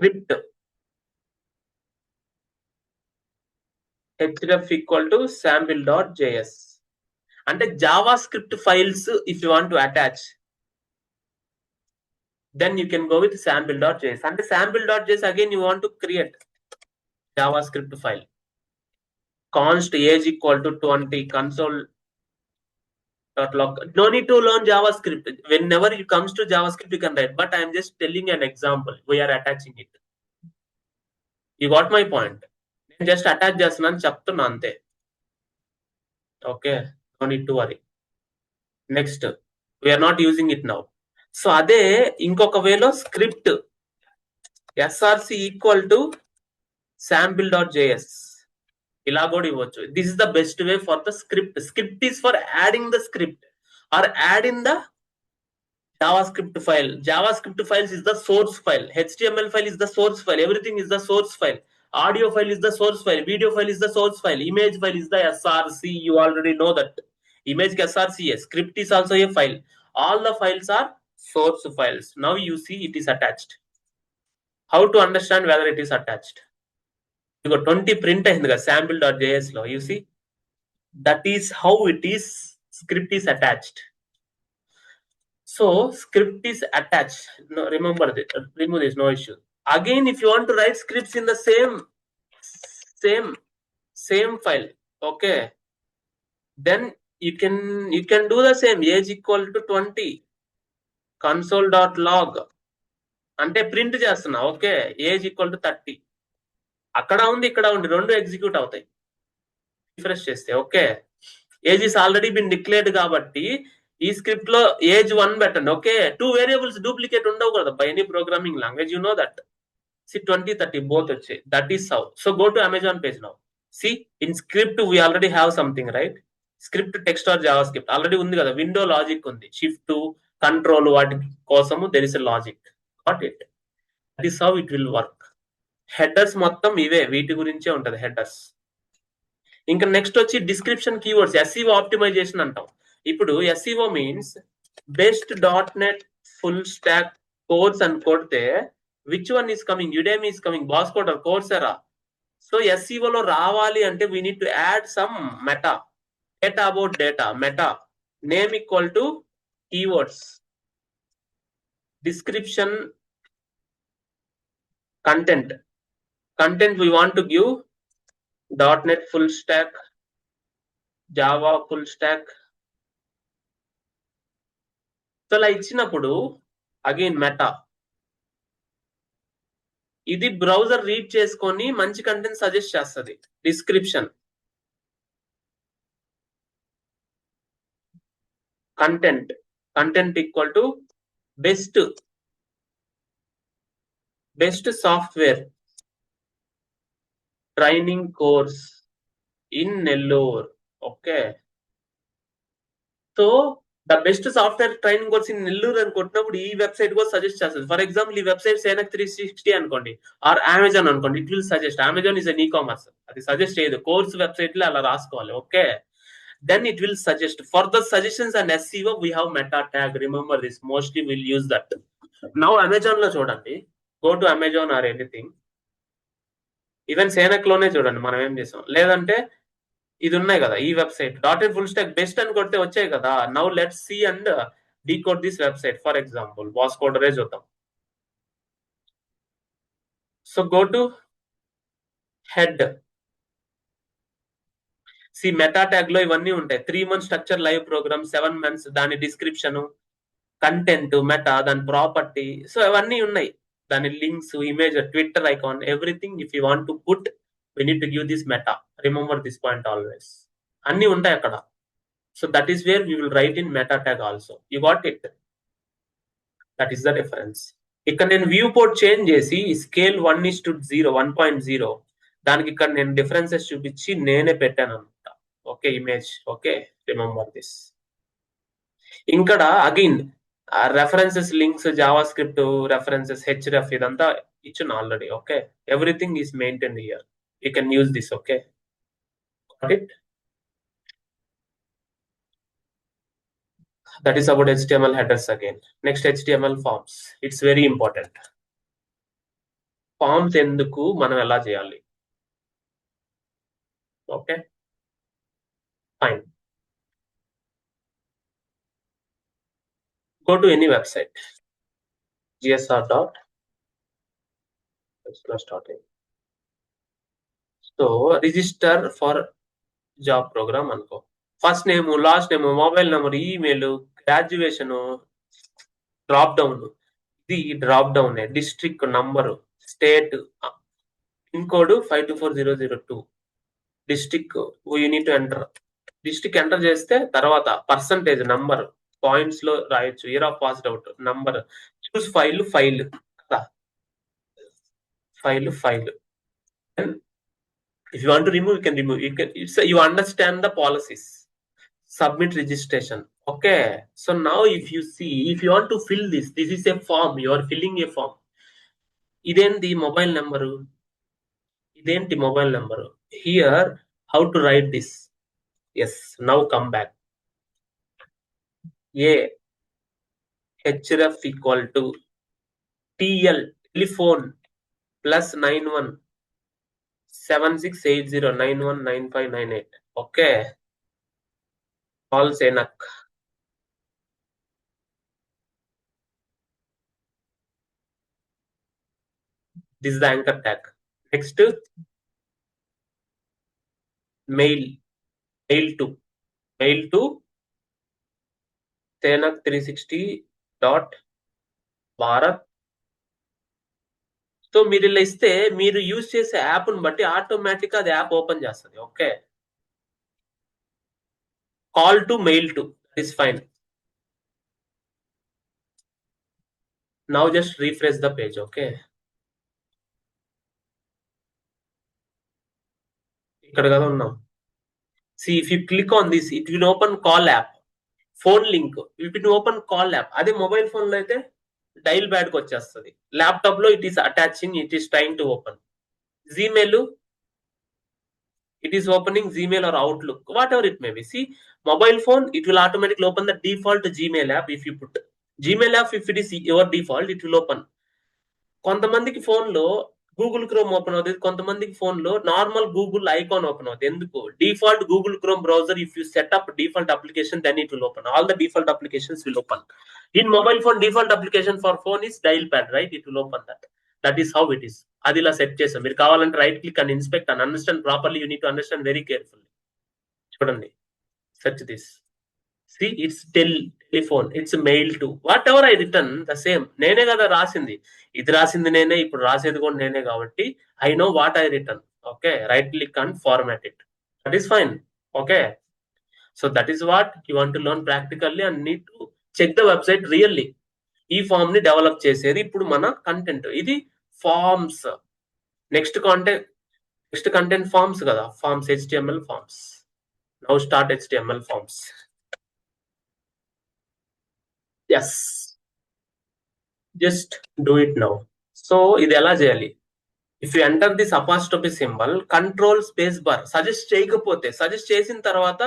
script. href equal to sample.js. అంటే JavaScript files if you want to attach, then you can go with sample.js. And sample.js again you want to create JavaScript file. Const age equal to 20 console.log. No need to learn JavaScript. Whenever it comes to JavaScript you can write, but I am just telling an example. We are attaching it. You got my point? నేను just attach చేస్తున్నాను చెప్తున్నా అంతే. Okay, no need to worry. Next, we are not using it now. So అదే ఇంకొక వేలో script src equal to sample.js ఇలా కూడా ఇవ్వచ్చు. This is the best way for the script. Script is for adding the script or adding the JavaScript file. JavaScript files is the source file. HTML file is the source file. Everything is the source file. Audio file is the source file. Video file is the source file. Image file is the src. You already know that. Image src. Script is also a file. All the files are source files. Now you see it is attached. How to understand whether it is attached? You got 20 print in the sample.js law. You see, that is how it is. Script is attached. So script is attached. No, remember this. Remove this. No issue. Again, if you want to write scripts in the same file, okay, then you can do the same. Age equal to 20 console.log. అంటే print చేస్తున్నా. Okay, age equal to 30. అక్కడ ఉంది ఇక్కడ ఉంది, రెండు execute అవుతాయి refresh చేస్తే. Okay, age is already bin declared కాబట్టి ఈ స్క్రిప్ట్ లో ఏజ్ 1 పెట్టండి. ఓకే, 2 వేరియబుల్స్ డూప్లికేట్ ఉండవు కదా by any programming language. You know that. See 20 30 both వచ్చాయి. That is how. So go to Amazon page now. See in script we already have something, right? Script text or JavaScript already ఉంది కదా. Window logic ఉంది, shift control వాటి కోసము there is a logic. Got it. That is how it will work. Headers మొత్తం ఇవే, వీటి గురించే ఉంటది హెడర్స్. ఇంకా నెక్స్ట్ వచ్చి డిస్క్రిప్షన్ కీవర్డ్స్. ఎస్ఈఓ ఆప్టిమైజేషన్ అంటాం. ఇప్పుడు SEO means best .NET full stack course అని కొడితే which one is coming? Udemy is coming, boss కోడర్, Coursera. So SEO లో రావాలి అంటే we need to add some meta, data about data, meta, name equal to keywords, description, content we want to give .NET full stack, Java full stack. So అలా ఇచ్చినప్పుడు again meta, ఇది browser read చేసుకొని మంచి content suggest చేస్తుంది. Description, content equal to best best software training course in Nellore. Okay. So the best software training course in Nellore అనుకుంటున్నప్పుడు ఈ website కూడా suggest చేస్తుంది. ఫర్ ఎగ్జాంపుల్ ఈ వెబ్సైట్ సేనక్ 360 అనుకోండి ఆర్ అమెజాన్ అనుకోండి, it will suggest. Amazon is an e commerce, అది suggest చేయదు, course website లో అలా రాసుకోవాలి. Okay, then it will suggest. For the suggestions and SEO we have meta tag, remember this, mostly we'll use that. Now Amazon లో చూడండి, go to Amazon or anything, even సేనక్ లోనే చూడండి మనం ఏం చేసాం. లేదంటే ఇది ఉన్నాయి కదా ఈ website dotted full stack best అని కొడితే వచ్చాయి కదా. Now let's see and decode this website. For example వాస్కోడరే చూద్దాం. So go to head, see meta tag లో ఇవన్నీ ఉంటాయి. 3 month structure live program, 7 months దాని డిస్క్రిప్షన్, కంటెంట్, మెటా, దాని ప్రాపర్టీ, సో అవన్నీ ఉన్నాయి. దాని links, image, Twitter icon, everything. If you want to put, we need to give this meta. Remember this point always. అన్ని ఉంటాయి అక్కడ. So that is where we will write in meta tag also. You got it? That is the difference. ఇక్కడ నేను view port change చేసి scale 1:0, 1.0, దానికి ఇక్కడ నేను differences చూపించి నేనే పెట్టాను అనమాట. Okay, image. Okay, remember this. ఇక్కడ again references, links, JavaScript references, href ఇదంతా ఇచ్చిన already. Okay, everything is maintained here. You can use this. Okay, got it? That is about HTML headers again. Next, HTML forms. It's very important. Forms ఎందుకు మనం ఎలా చేయాలి? Okay, fine. Go to any website. gsr.in. So register for job program అనుకో. First name, last name, mobile number, email, graduation, drop down, ఇది drop down, district number, state, pin code 524002, district you need to enter. District enter చేస్తే తర్వాత percentage, number, points లో రాయొచ్చు, year of passed out, number, choose file కదా, file. If you want to remove, you can remove. You understand the policies. Submit registration. Okay, so now if you see, if you want to fill this is a form. You are filling a form. ఇదేంటి mobile number, ఇదేంటి mobile number. Here how to write this? Yes, now come back. A href equal to TL, telephone, plus 917680919598. Okay, call Senak. This is the anchor tag. Next, mail to senak360.bharat. So మీరు ఇలా ఇస్తే మీరు use చేసే యాప్ను బట్టి automatic అది app open చేస్తుంది. Okay, call to mail to is fine. Now just refresh the page. Okay, ఇక్కడ కదా ఉన్నాం. See, if you click on this, it will open call app. Phone link, it will open call app. అదే mobile phone లో అయితే dial bad కి వచ్చేస్తుంది. Laptop లో it is attaching, it is trying to open. Gmail, it is opening Gmail or Outlook, whatever it may be. See, mobile phone, it will automatically open the default Gmail app. If you put Gmail app, if it is your default, it will open. కొంతమందికి phone లో Google chrome open అవుతుంది, కొంతమందికి phone లో normal Google icon open అవుతుంది. ఎందుకు? Default Google Chrome browser, if you set up default application, then it will open. All the default applications will open. In mobile phone, default application for phone is dial pad, right? It will open that. That is how it is. అది ఇలా set చేసాం. మీరు కావాలంటే right click and inspect and understand properly. You need to understand very carefully. చూడండి, search this. See, it's telephone, it's mail to, whatever I written, the same. నేనే కదా రాసింది, ఇది రాసింది నేనే, ఇప్పుడు రాసేది కూడా నేనే కాబట్టి I know what I written. Okay, right click and format it. That is fine. Okay, so that is what you want to learn practically and need to check the website really. ఈ form ని develop చేసేది ఇప్పుడు మన content. ఇది forms. Next content forms kada, forms, HTML forms. Now start HTML forms. Yes, just do it now. So ఇది ఎలా చేయాలి? If you enter this apostrophe symbol, control space bar. Suggest చేయకపోతే, suggest చేసిన తర్వాత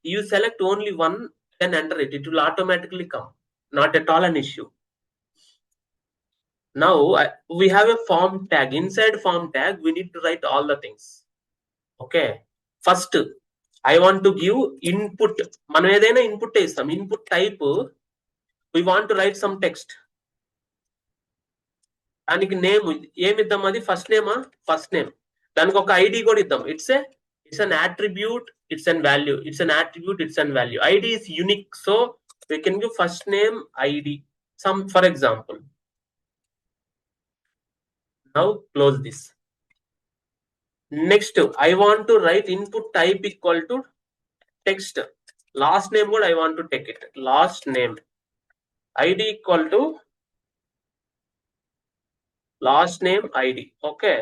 you select only one, then enter it. It will automatically come. Not at all an issue. Now we have a form tag. Inside form tag we need to write all the things. Okay, first I want to give input. మనం ఏదైనా input ఇస్తాం. Input type we want to write some text. దానికి name ఏమిద్దాం? అది first నేమా? First name. దానికి ఒక ID కూడా ఇద్దాం. It's an attribute, it's an value. It's an attribute, it's an value. ID is unique, so we can give first name ID. Some, for example, now close this. Next, I want to write input type equal to text. Last name కూడా I want to take it. Last name ID equal to last name ID. Okay,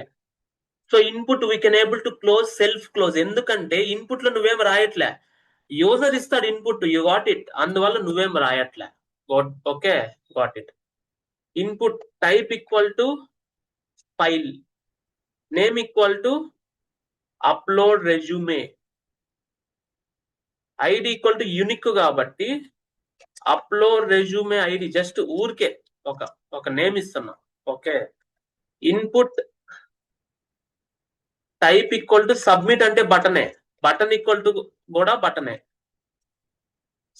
so input we can able to close, self close. ఎందుకంటే input లో నువ్వేం రాయట్లే, user ఇస్తాడు input, you got it. అందువల్ల నువ్వేం రాయట్లే. Okay, got it. Input type equal to file, name equal to upload resume, ID equal to unique కాబట్టి upload resume ID. Just ఊరికే ఒక నేమ్ ఇస్తున్నా. Okay, input type equal to submit, అంటే బటనే. Button equal to కూడా బటనే.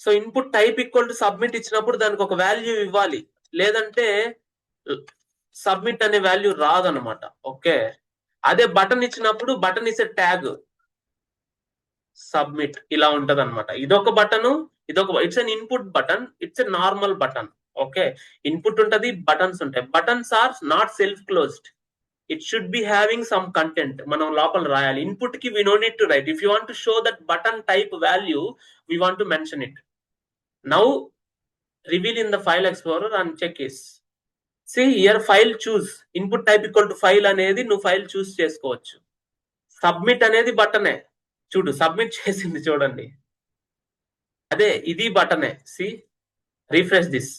So input type equal to submit ఇచ్చినప్పుడు దానికి ఒక వాల్యూ ఇవ్వాలి, లేదంటే సబ్మిట్ అనే వాల్యూ రాదనమాట. ఓకే, అదే బటన్ ఇచ్చినప్పుడు బటన్ ఇస్ ట్యాగ్ సబ్మిట్, ఇలా ఉంటది అనమాట. ఇదొక button, it's an input button, it's a normal button. Okay, input ఉంటది, బటన్స్ ఉంటాయి. Buttons are not self closed. It should be having some content. మనం లోపల రాయాలి. ఇన్పుట్ కి we no need to write. If you want to show that button type value, we want to mention it. Now reveal in the file explorer and check is. See here file choose, input type equal to file అనేది నువ్వు file చూస్ చేసుకోవచ్చు. Submit అనేది బటనే. చూడు, submit చేసింది చూడండి, అదే ఇది బటనే. C, refresh this,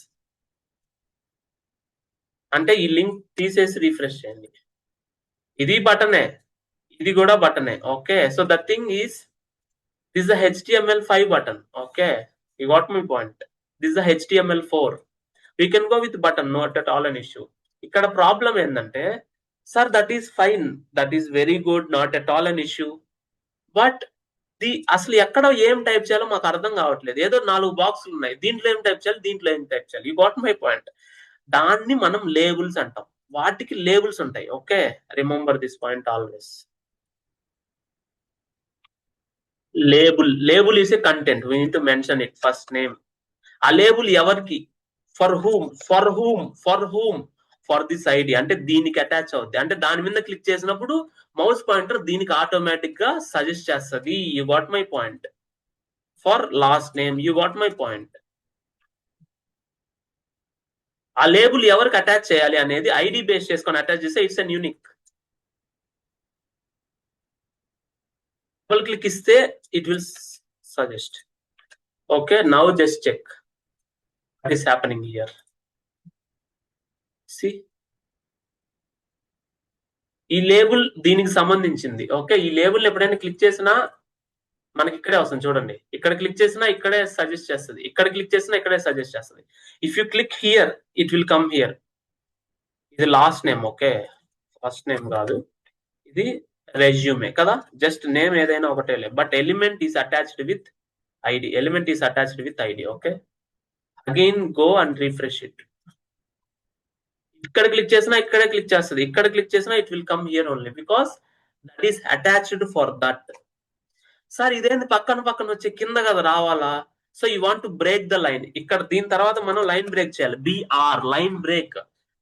అంటే ఈ లింక్ తీసేసి రీఫ్రెష్ చేయండి. ఇది బటనే, ఇది కూడా బటనే. Okay, so the thing is, this the HTML5 button. Okay, you got my point. This is the HTML4. We can go with button, not at all an issue. ఇక్కడ ప్రాబ్లం ఏంటంటే, sir that is fine, that is very good, not at all an issue, but అసలు ఎక్కడ ఏం type చేయాలో మాకు అర్థం కావట్లేదు. ఏదో 4 బాక్సులు ఉన్నాయి, దీంట్లో ఏం టైప్ చేయాలి, దీంట్లో ఏం టైప్ చేయాలి. You got my point. దాన్ని మనం లేబుల్స్ అంటాం. వాటికి లేబుల్స్ ఉంటాయి. Okay, remember this point always. Label is a content, we need to mention it, first name. ఆ లేబుల్ ఎవరికి? For whom, for this ID, అంటే దీనికి అటాచ్ అవుద్ది. అంటే దాని మీద క్లిక్ చేసినప్పుడు మౌస్ పాయింటర్ దీనికి ఆటోమేటిక్ గా సజెస్ట్ చేస్తుంది. You got my point. For last name, you got my point. ఆ లేబుల్ ఎవరికి అటాచ్ చేయాలి అనేది ఐడి బేస్ చేసుకొని అటాచ్ చేస్తే it's an unique. Double click ఇస్తే it will suggest. Okay, now just check what is happening here. See, ఈ label దీనికి సంబంధించింది. ఓకే, ఈ లేబుల్ ఎప్పుడైనా క్లిక్ చేసినా మనకి ఇక్కడే వస్తుంది చూడండి. ఇక్కడ క్లిక్ చేసినా ఇక్కడే సజెస్ట్ చేస్తుంది, ఇక్కడ క్లిక్ చేసినా ఇక్కడే సజెస్ట్ చేస్తుంది. If you click here, it will come here. ఇది last name. Okay, first name కాదు, ఇది రెజ్యూమే కదా. జస్ట్ నేమ్ ఏదైనా ఒకటే, but element is attached with ID. Element is attached with ID. Okay, again go and refresh it. ఇక్కడ click చేసినా ఇక్కడే click చేస్తుంది, ఇక్కడ క్లిక్ చేసినా it will come here only, because that is attached for that. Sir ఇదేంటి పక్కన వచ్చి కింద కదా రావాలా? So you want to break the line. ఇక్కడ దీని తర్వాత మనం లైన్ బ్రేక్ చేయాలి, BR, line break.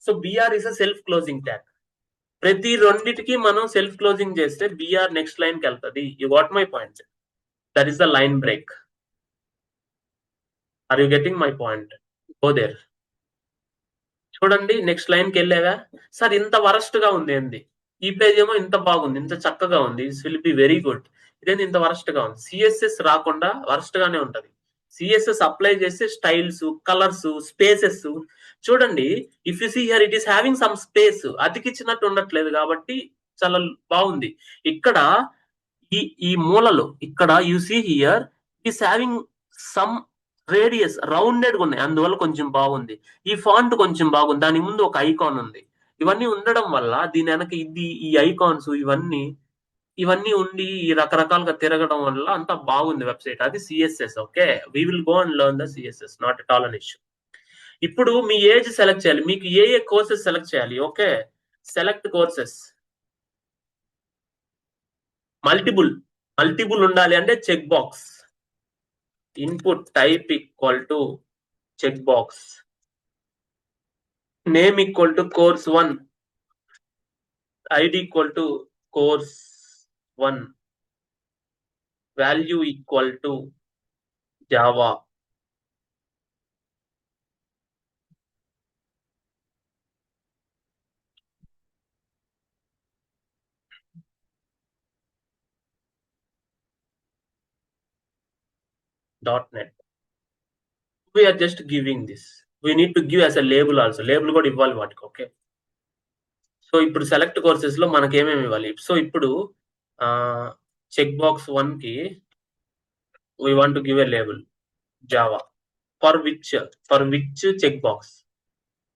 So BR is a self closing tag. ప్రతి రెండిటికి మనం సెల్ఫ్ క్లోజింగ్ చేస్తే బిఆర్ నెక్స్ట్ లైన్ కి వెళ్తుంది. You got my point. That is the line break. Are you getting my point? Go there. చూడండి next line కి వెళ్ళావా sir ఇంత వరస్ట్ గా ఉంది ఏంది ఈ పేజ్ ఏమో ఇంత బాగుంది ఇంత చక్కగా ఉంది this will be very good ఇదేంది ఇంత వరస్ట్ గా ఉంది సిఎస్ఎస్ రాకుండా వరస్ట్ గానే ఉంటది సిఎస్ఎస్ అప్లై చేస్తే స్టైల్స్ కలర్స్ స్పేసెస్ చూడండి if you see here it is having some space అతికిచ్చినట్టు ఉండట్లేదు కాబట్టి చాలా బాగుంది ఇక్కడ ఈ ఈ మూలలో ఇక్కడ you see here it is having some radius rounded గా ఉన్నాయి అందువల్ల కొంచెం బాగుంది ఈ ఫాంట్ కొంచెం బాగుంది దాని ముందు ఒక ఐకాన్ ఉంది ఇవన్నీ ఉండడం వల్ల దీని వెనక ఇది ఈ ఐకాన్స్ ఇవన్నీ ఉండి ఈ రకరకాలుగా తిరగడం వల్ల అంత బాగుంది వెబ్సైట్ అది CSS okay we will go and learn the CSS not at all an issue ఇప్పుడు మీ ఏజ్ సెలెక్ట్ చేయాలి మీకు ఏ కోర్సెస్ సెలెక్ట్ చేయాలి ఓకే సెలెక్ట్ కోర్సెస్ మల్టిపుల్ ఉండాలి అంటే check box input type equal to check box name equal to course 1 ID equal to course 1 value equal to Java .NET we are just giving this we need to give as a label also label కూడా ఇవ్వాలి వాటికి okay so ఇప్పుడు select courses లో మనకి ఏమేమి ఇవ్వాలి so ఇప్పుడు check box 1 కి we want to give a label Java for which check box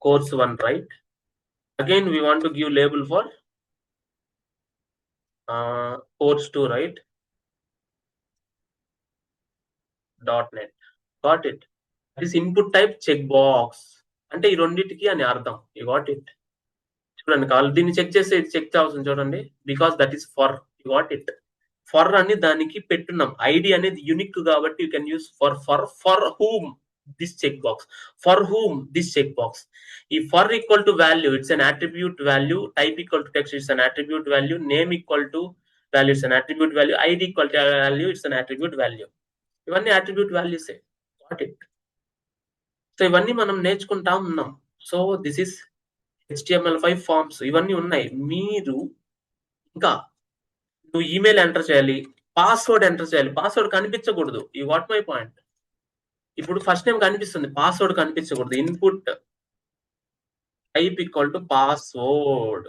course 1 right again we want to give label for course 2 right .NET got it this input type check box అంటే ఈ రెండింటికి అని అర్థం you got it చూడండి కావాలి దీన్ని check చేస్తే ఇది చెక్ అవసరం చూడండి because that is for you got it for అని దానికి పెట్టున్నాం ఐడి అనేది యూనిక్ కాబట్టి you can use for whom this check box for whom this check box ఈ for equal to value it's an attribute value type equal to text it's an attribute value name equal to value it's an attribute value ID equal to value it's an attribute value ఇవన్నీ attribute వాల్యూసే got it so ఇవన్నీ మనం నేర్చుకుంటా ఉన్నాం so this is HTML5 forms ఇవన్నీ ఉన్నాయి మీరు ఇంకా నువ్వు ఈమెయిల్ ఎంటర్ చేయాలి పాస్వర్డ్ ఎంటర్ చేయాలి పాస్వర్డ్ కనిపించకూడదు ఈ వాట్ మై పాయింట్ ఇప్పుడు ఫస్ట్ టైం కనిపిస్తుంది పాస్వర్డ్ కనిపించకూడదు input type equal to password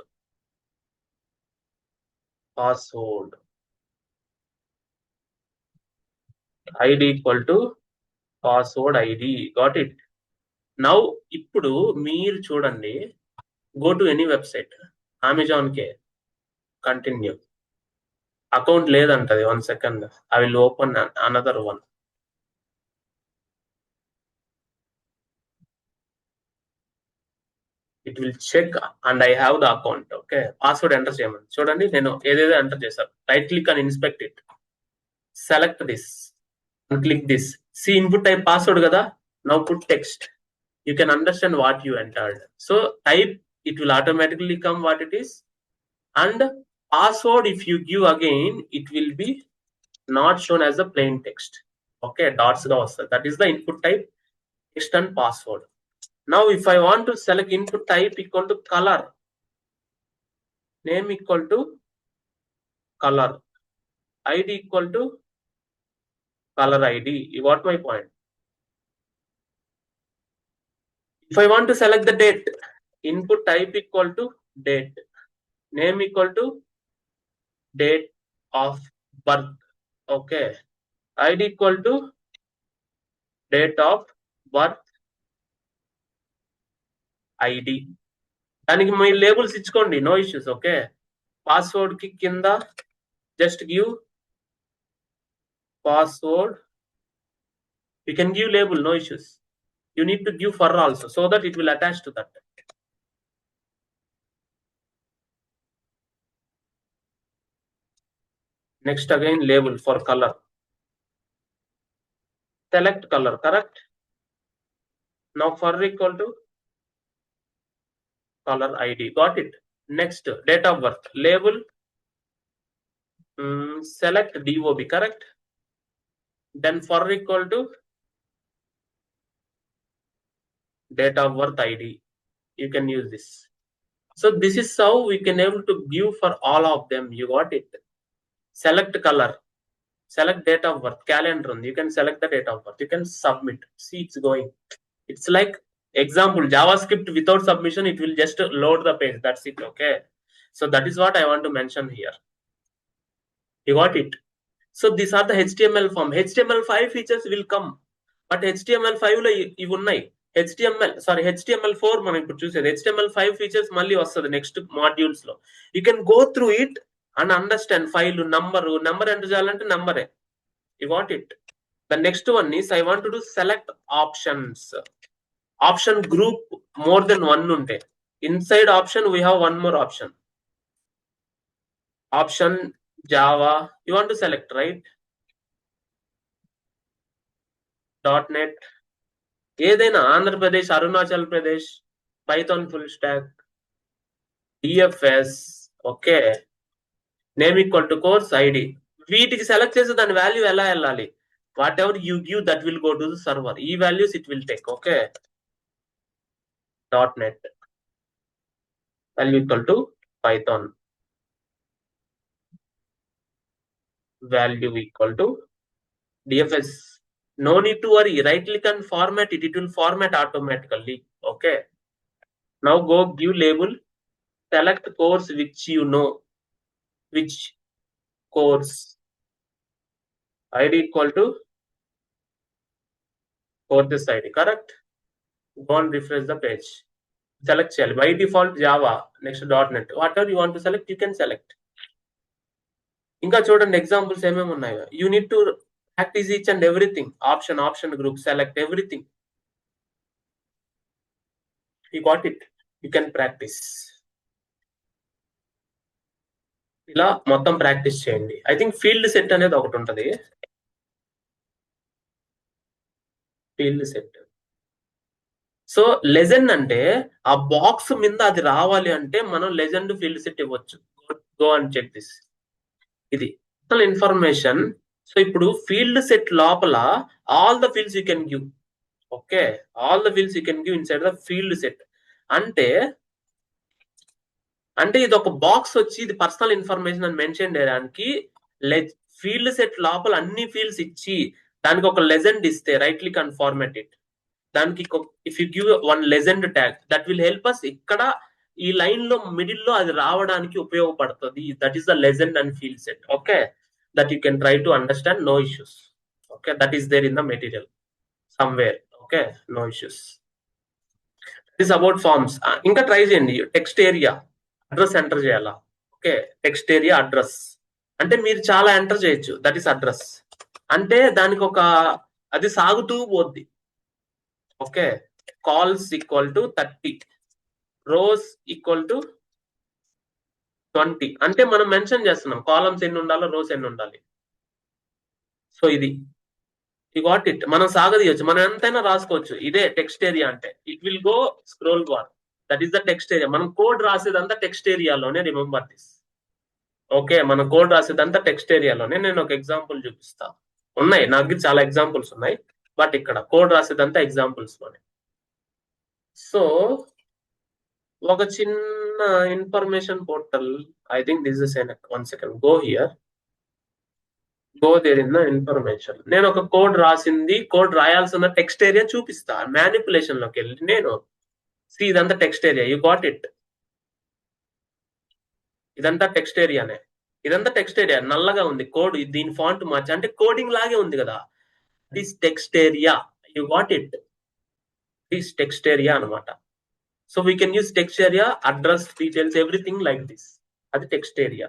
ID equal to password ID got it now ఇప్పుడు మీరు చూడండి go to any website Amazon కే కంటిన్యూ అకౌంట్ లేదంటది 1 second I will open another one it will check and I have the account okay password enter చేయమని చూడండి నేను ఏదేదో enter చేశాను right click and inspect it select this and click this see input type password కదా now put text you can understand what you entered so type it will automatically come what it is and password if you give again it will be not shown as a plain text okay dots ga vastadi that is the input type text and password now if I want to select input type equal to color name equal to color id equal to color id you got my point if I want to select the date input type equal to date name equal to date of birth okay id equal to date of birth id దానికి మీ labels ఇచ్చుకోండి no issues okay password కి కింద just give password you can give label no issues you need to give for also so that it will attach to that next again label for color select color correct now for equal to color id got it next date of birth label select dob correct then for equal to date of birth id you can use this. So this is how we can able to give for all of them. You got it. Select color, select date of birth, calendar. You can select the date of birth. You can submit. See, it's going. It's like example JavaScript without submission. It will just load the page. That's it. Okay. So that is what I want to mention here. You got it. So these are the HTML form. HTML5 features will come, but HTML5 లో ఇవి ఉన్నాయి. HTML4 మనం ఇప్పుడు చూసేది. HTML5 features మళ్ళీ వస్తుంది next modules లో. You can go through it and understand file number enter చేయాలంటే నంబరే. You got it. The next one is I want to select options. Option group more than one ఉంటే inside option we have one more option. Option Java, you want to select, right? .NET, ఏదైనా Andhra Pradesh, Arunachal Pradesh, Python full stock, DFS, okay, name equal to course ID. వీటికి select చేసి దాని value ఎలా వెళ్ళాలి? Whatever you give that will go to the server. ఈ values it will take. Okay, .NET value equal to Python value equal to DFS. No need to worry. Right click and format it. It will format automatically. Okay. Now go give label. Select course which you know. Which course? ID equal to courses ID. Correct. Go and refresh the page. Select shell. By default Java. Next .NET. Whatever you want to select, you can select. ఇంకా చూడండి examples ఏమేమి ఉన్నాయో. You need to practice each and everything. Option group, select everything. You got it. You can practice. ఇలా మొత్తం practice చేయండి. I think field set అనేది ఒకటి ఉంటుంది. Field set. సో లెజెండ్ అంటే ఆ బాక్స్ మీద అది రావాలి అంటే మనం లెజెండ్ ఫీల్డ్ సెట్ ఇవ్వచ్చు. Go and check this. ఇది ఇన్ఫర్మేషన్. సో ఇప్పుడు ఫీల్డ్ సెట్ లోపల all the fields you can give. Okay, all the fields you can give inside the field set. అంటే ఇది ఒక బాక్స్ వచ్చి ఇది పర్సనల్ ఇన్ఫర్మేషన్ అని మెన్షన్ చేయడానికి ఫీల్డ్ సెట్ లోపల అన్ని ఫీల్డ్స్ ఇచ్చి దానికి ఒక లెజెండ్ ఇస్తే right click and format it. దానికి if you give one legend tag that will help us. ఇక్కడ ఈ లైన్ లో మిడిల్ లో అది రావడానికి ఉపయోగపడుతుంది. That is the legend and field set. Okay, that you can try to understand. No issues. Okay, that is there in the material somewhere. Okay, no issues. This about forms. ఇంకా try చేయండి. Text area address enter చేయాలా? Okay, text area address అంటే మీరు చాలా enter చేయొచ్చు. That is address. అంటే దానికి ఒక అది సాగుతూ పోద్ది. Okay, calls equal to 30, rows equal to 20. అంటే మనం మెన్షన్ చేస్తున్నాం కాలమ్స్ ఎన్ని ఉండాలో, రోస్ ఎన్ని ఉండాలి. సో ఇది యు గాట్ ఇట్. మనం సాగదీయచ్చు, మనం ఎంతైనా రాసుకోవచ్చు. ఇదే టెక్స్ట్ ఏరియా అంటే. It will go scroll bar. That is the text area. మనం కోడ్ రాసేదంతా టెక్స్ట్ ఏరియాలోనే. Remember this. ఓకే, మనం కోడ్ రాసేదంతా టెక్స్ట్ ఏరియాలోనే. నేను ఒక ఎగ్జాంపుల్ చూపిస్తా. ఉన్నాయి నా దగ్గర చాలా ఎగ్జాంపుల్స్ ఉన్నాయి, బట్ ఇక్కడ కోడ్ రాసేదంతా ఎగ్జాంపుల్స్ లోనే. సో ఒక చిన్న information portal. I think this is one second. Go here. Go there in the information. నేను ఒక కోడ్ రాసింది, కోడ్ రాయాల్సిన టెక్స్ట్ ఏరియా చూపిస్తా. మ్యానిపులేషన్ లోకి వెళ్ళి నేను ఇదంతా text area. You got it. ఇదంతా టెక్స్ట్ ఏరియానే. ఇదంతా టెక్స్ట్ ఏరియా. నల్లగా ఉంది కోడ్. దీని ఫాంట్ మార్చి అంటే కోడింగ్ లాగే ఉంది కదా. This text area. You got it. This text area అనమాట. So we can use text area, address, details, everything like this. అది టెక్స్ట్ ఏరియా.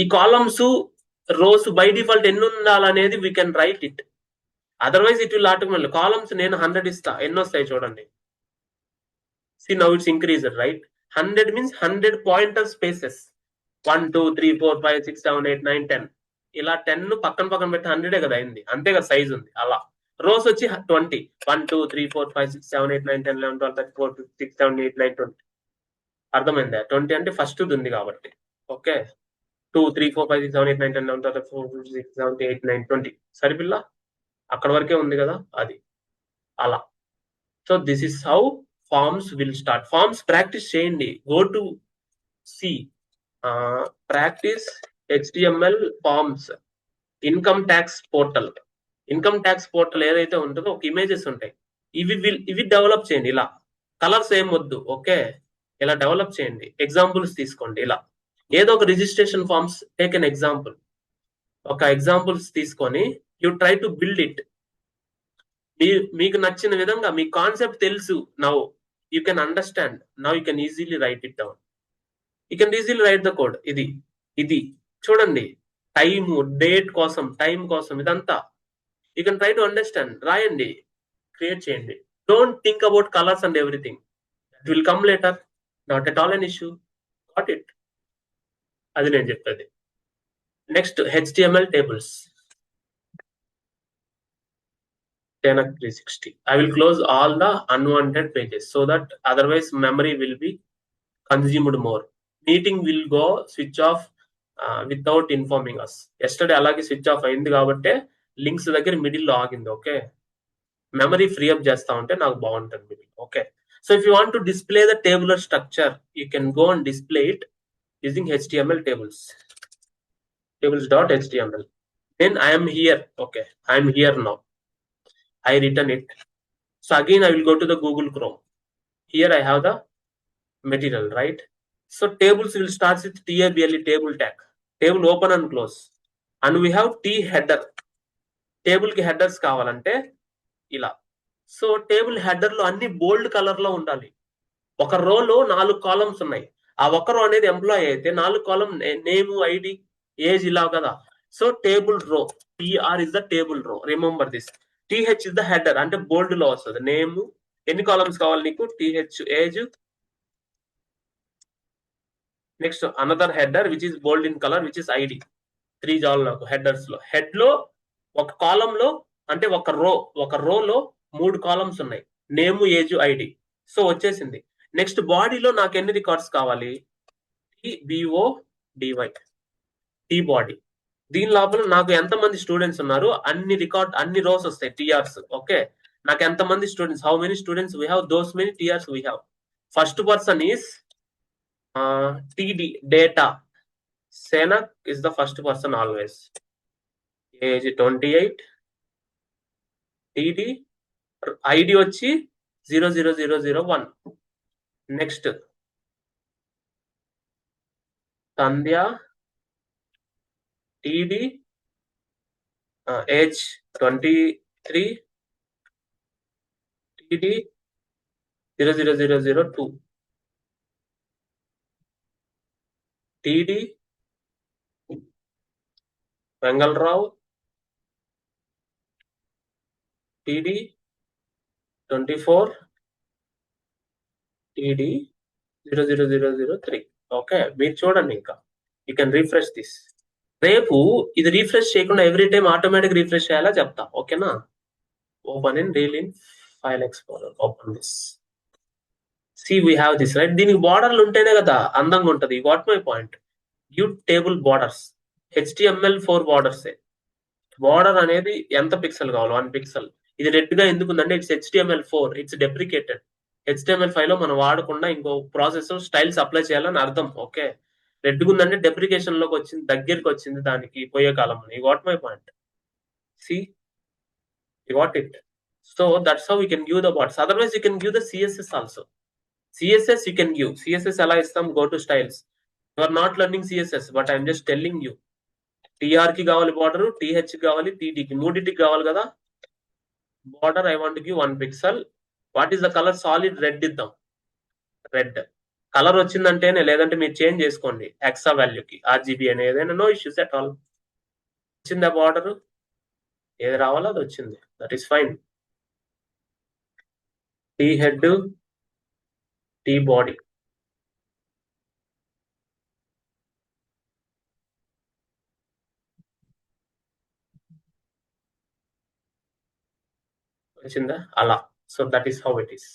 ఈ కాలమ్స్, రోస్ బై డిఫాల్ట్ ఎన్ని ఉండాలనేది we can write it. Otherwise it will automatic. Columns నేను 100 ఇస్తా. ఎన్ని వస్తాయి చూడండి. See now it's increased, right? 100 means 100 pointer spaces. 1 2 3 4 5 6 7 8 9 10. ఇలా 10 పక్కన పెట్టి 100 కదా అయింది. అంతే కదా సైజ్ ఉంది. అలా రోస్ వచ్చి 20. 1 2 3 4 5 6 7 8 9 10 11 12 13 14 15 16 17 18 19 20. అర్థమైందా? 20 అంటే ఫస్ట్ ఉంది కాబట్టి. ఓకే, 2 3 4 5 6 7 8 9 10 11 12 13 14 15 16 17 18 19 20. సరిపిల్ల అక్కడ వరకే ఉంది కదా అది. అలా. So this is how forms will start. Forms practice చేయండి. Go to see practice HTML forms income tax portal. Income tax portal ఏదైతే ఉంటుందో ఒక ఇమేజెస్ ఉంటాయి. ఇవి డెవలప్ చేయండి. ఇలా కలర్స్ ఏం వద్దు. ఓకే, ఇలా డెవలప్ చేయండి. ఎగ్జాంపుల్స్ తీసుకోండి. ఇలా ఏదో ఒక registration forms take an example. ఒక ఎగ్జాంపుల్స్ తీసుకొని you try to build it. మీకు నచ్చిన విధంగా మీ కాన్సెప్ట్ తెలుసు. Now you can understand. Now you can easily write it down. You can easily write the code. ఇది చూడండి. డేట్ కోసం, టైం కోసం ఇదంతా you can try to understand. రాయండి, క్రియేట్ చేయండి. Don't think about colours and everything. It will come later. Not at all an issue. Got it? అది నేను చెప్పేది. Next HTML tables. Tenak 360. I will close all the unwanted pages so that otherwise memory will be consumed more. Meeting will go switch off without informing us. Yesterday అలాగే switch off అయింది కాబట్టి links దగ్గర middle లో ఆగింది. Okay, memory free up చేస్తా ఉంటే నాకు బాగుంటుంది middle. Okay, so if you want to display the tabular structure you can go and display it using HTML tables.html. Then I am here. Okay, I am here now. I written it. So again I will go to the Google Chrome. Here I have the material, right? So tables will start with table, table tag. Table open and close. And we have T header. Table ki headers కావాలంటే ఇలా. So table header లో అన్ని బోల్డ్ colour లో ఉండాలి. ఒక రోలో 4 columns ఉన్నాయి. ఆ ఒక రో అనేది ఎంప్లాయ్ అయితే 4 కాలమ్ నేమ్, ఐడి, ఏజ్ ఇలా కదా. So table row, TR is the table row. Remember this. TH is the header, అంటే బోల్డ్ లో వస్తుంది. నేమ్, ఎన్ని కాలమ్స్ కావాలి నీకు? TH, age. Next another header which is bold in colour which is ID. 3 జాల్ నాకు హెడర్స్ లో. Head లో ఒక కాలం లో, అంటే ఒక రోలో 3 కాలమ్స్ ఉన్నాయి. Name, age, ID. సో వచ్చేసింది. నెక్స్ట్ బాడీలో నాకు ఎన్ని రికార్డ్స్ కావాలి? BODY, T body. దీని లోపల నాకు ఎంతమంది స్టూడెంట్స్ ఉన్నారు అన్ని రోస్ వస్తాయి, టీఆర్స్. ఓకే, నాకు ఎంతమంది students, how many students we have, those many TRS we have. First person is TD data. Senak is the first person always. Age 28. TD ID వచ్చి 00001. Next Sandhya, TD age 23, TD 00002. TD Vengalarao, TD 24, TD 00003. Okay, మీరు చూడండి. ఇంకా you can refresh this. రేపు ఇది refresh చేయకుండా every time automatic refresh చేయాలా చెప్తా. ఓకేనా? Open in deal in file explorer. Open this. C we have this, right? దీనికి బార్డర్లు ఉంటేనే కదా అందంగా ఉంటది. What my point? Give table borders. HTML4 borders. Border అనేది ఎంత పిక్సెల్ కావాలి? 1 పిక్సెల్. ఇది రెడ్ గా ఎందుకు ఉందంటే ఇట్స్ HTML4, ఇట్స్ డెప్రికేటెడ్. HTML5 లో మనం వాడకుండా ఇంకో ప్రాసెస్ స్టైల్స్ అప్లై చేయాలని అర్థం. ఓకే, రెడ్ గా ఉందంటే డెప్రికేషన్ లోకి వచ్చింది, దగ్గరికి వచ్చింది దానికి పోయే కాలం. You got my point? See, you got it? So that's how you can give the borders. Otherwise you can give the CSS also. CSS you can give. CSS ఎలా ఇస్తాం? Go to styles. You are not learning CSS, but I am just telling you. TR కి కావాలి border, TH కి కావాలి, TD కి, మూడింటికి కావాలి కదా border. I want to give 1 pixel. What is the color? Solid red ఇద్దాం. రెడ్ కలర్ వచ్చిందంటేనే, లేదంటే మీరు చేంజ్ చేసుకోండి ఎక్సా వాల్యూకి, RGB అని ఏదైనా. No issues at all. వచ్చిందా బార్డర్? ఏది రావాలో అది వచ్చింది. That is fine. T head, T body. వచ్చిందా? అలా. So that is how it is.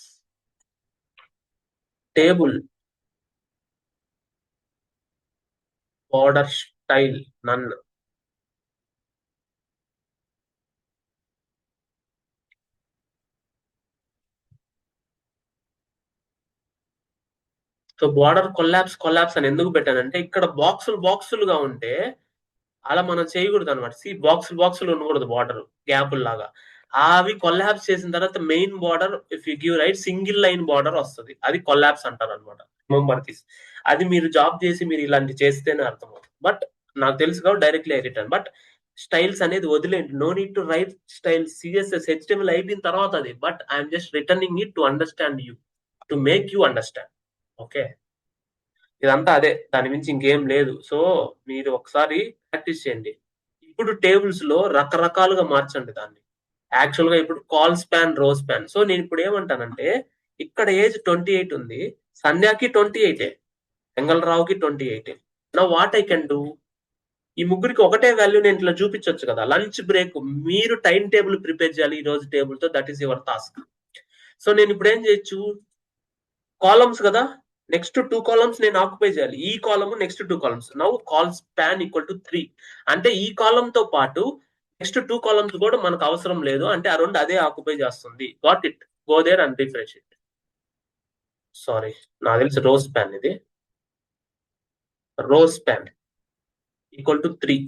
Table border style none. So border collapse అని ఎందుకు పెట్టానంటే ఇక్కడ బాక్సులుగా ఉంటే అలా మనం చేయకూడదు అనమాట. బాక్సులు ఉండకూడదు బార్డర్ గ్యాప్ లాగా. అవి కొలాప్స్ చేసిన తర్వాత main border if you give right single line border వస్తుంది. అది కొలాప్స్ అంటారు అనమాట. Remember this. అది మీరు జాబ్ చేసి మీరు ఇలాంటి చేస్తేనే అర్థం అవుతుంది. బట్ నాకు తెలుసు కాబట్టి డైరెక్ట్లీ రిటర్న్. బట్ స్టైల్స్ అనేది వదిలేండి. No need to write style CSS HTML అయిపోయిన తర్వాత అది. But I'm just returning it to understand you, to make you understand. Okay, ఇదంతా అదే, దాని మించి ఇంకేం లేదు. సో మీరు ఒకసారి ప్రాక్టీస్ చేయండి. ఇప్పుడు టేబుల్స్ లో రకరకాలుగా మార్చండి దాన్ని. యాక్చువల్ గా ఇప్పుడు కాల్ స్పాన్, రో స్పాన్. సో నేను ఇప్పుడు ఏమంటానంటే ఇక్కడ ఏజ్ 28 ఉంది, సంధ్యాకి 28, వెంగళరావుకి 28. నా వాట్ ఐ కెన్ డూ, ఈ ముగ్గురికి ఒకటే వాల్యూ నేను ఇట్లా చూపించొచ్చు కదా. లంచ్ బ్రేక్ మీరు టైం టేబుల్ ప్రిపేర్ చేయాలి ఈ రోజు టేబుల్ తో. That is your task. So నేను ఇప్పుడు ఏం చేయొచ్చు, కాలమ్స్ కదా, నెక్స్ట్ 2 కాలమ్స్ నేను ఆక్యుపై చేయాలి. ఈ column next 2 columns. Now call span equal to 3. అంటే ఈ కాలమ్ తో పాటు నెక్స్ట్ 2 కాలమ్స్ కూడా మనకు అవసరం లేదు, అంటే ఆ రెండు అదే ఆక్యుపై చేస్తుంది. Got it? Go there and refresh it. Sorry, నాకు తెలిసి రో స్పాన్, ఇది రో స్పాన్ ఈక్వల్ టు 3.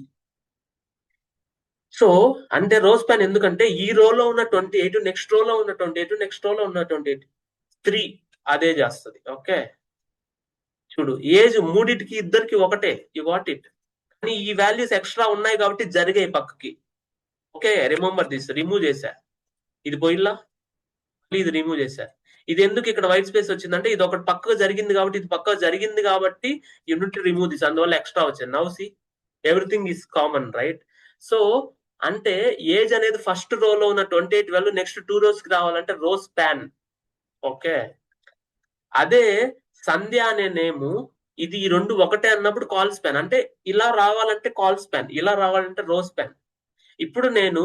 సో అంటే రో స్పాన్ ఎందుకంటే ఈ రోలో ఉన్న 28 నెక్స్ట్ రోలో ఉన్న 28 నెక్స్ట్ రోలో ఉన్న 28 3 అదే చేస్తుంది. ఓకే, చూడు ఏజ్ మూడిటికి ఇద్దరికి ఒకటే. You got it? కానీ ఈ వాల్యూస్ ఎక్స్ట్రా ఉన్నాయి కాబట్టి జరిగాయి పక్కకి. Okay, remember this. రిమూవ్ చేశా, ఇది పోయిల్లా, ఇది రిమూవ్ చేశా. ఇది ఎందుకు ఇక్కడ వైట్ స్పేస్ వచ్చిందంటే ఇది ఒకటి పక్కకు జరిగింది కాబట్టి, ఇది పక్కకు జరిగింది కాబట్టి యూనిట్ రిమూవ్ దిస్, అందువల్ల ఎక్స్ట్రా వచ్చింది. Now see everything is common, right? So అంటే ఏజ్ అనేది ఫస్ట్ రోలో ఉన్న 28 వాల్యూ నెక్స్ట్ 2 రోస్ కి రావాలంటే రో స్పాన్. ఓకే, అదే సంధ్య అనే నేము ఇది ఈ రెండు ఒకటే అన్నప్పుడు కాల్ స్పాన్. అంటే ఇలా రావాలంటే కాల్ స్పాన్, ఇలా రావాలంటే రో స్పాన్. ఇప్పుడు నేను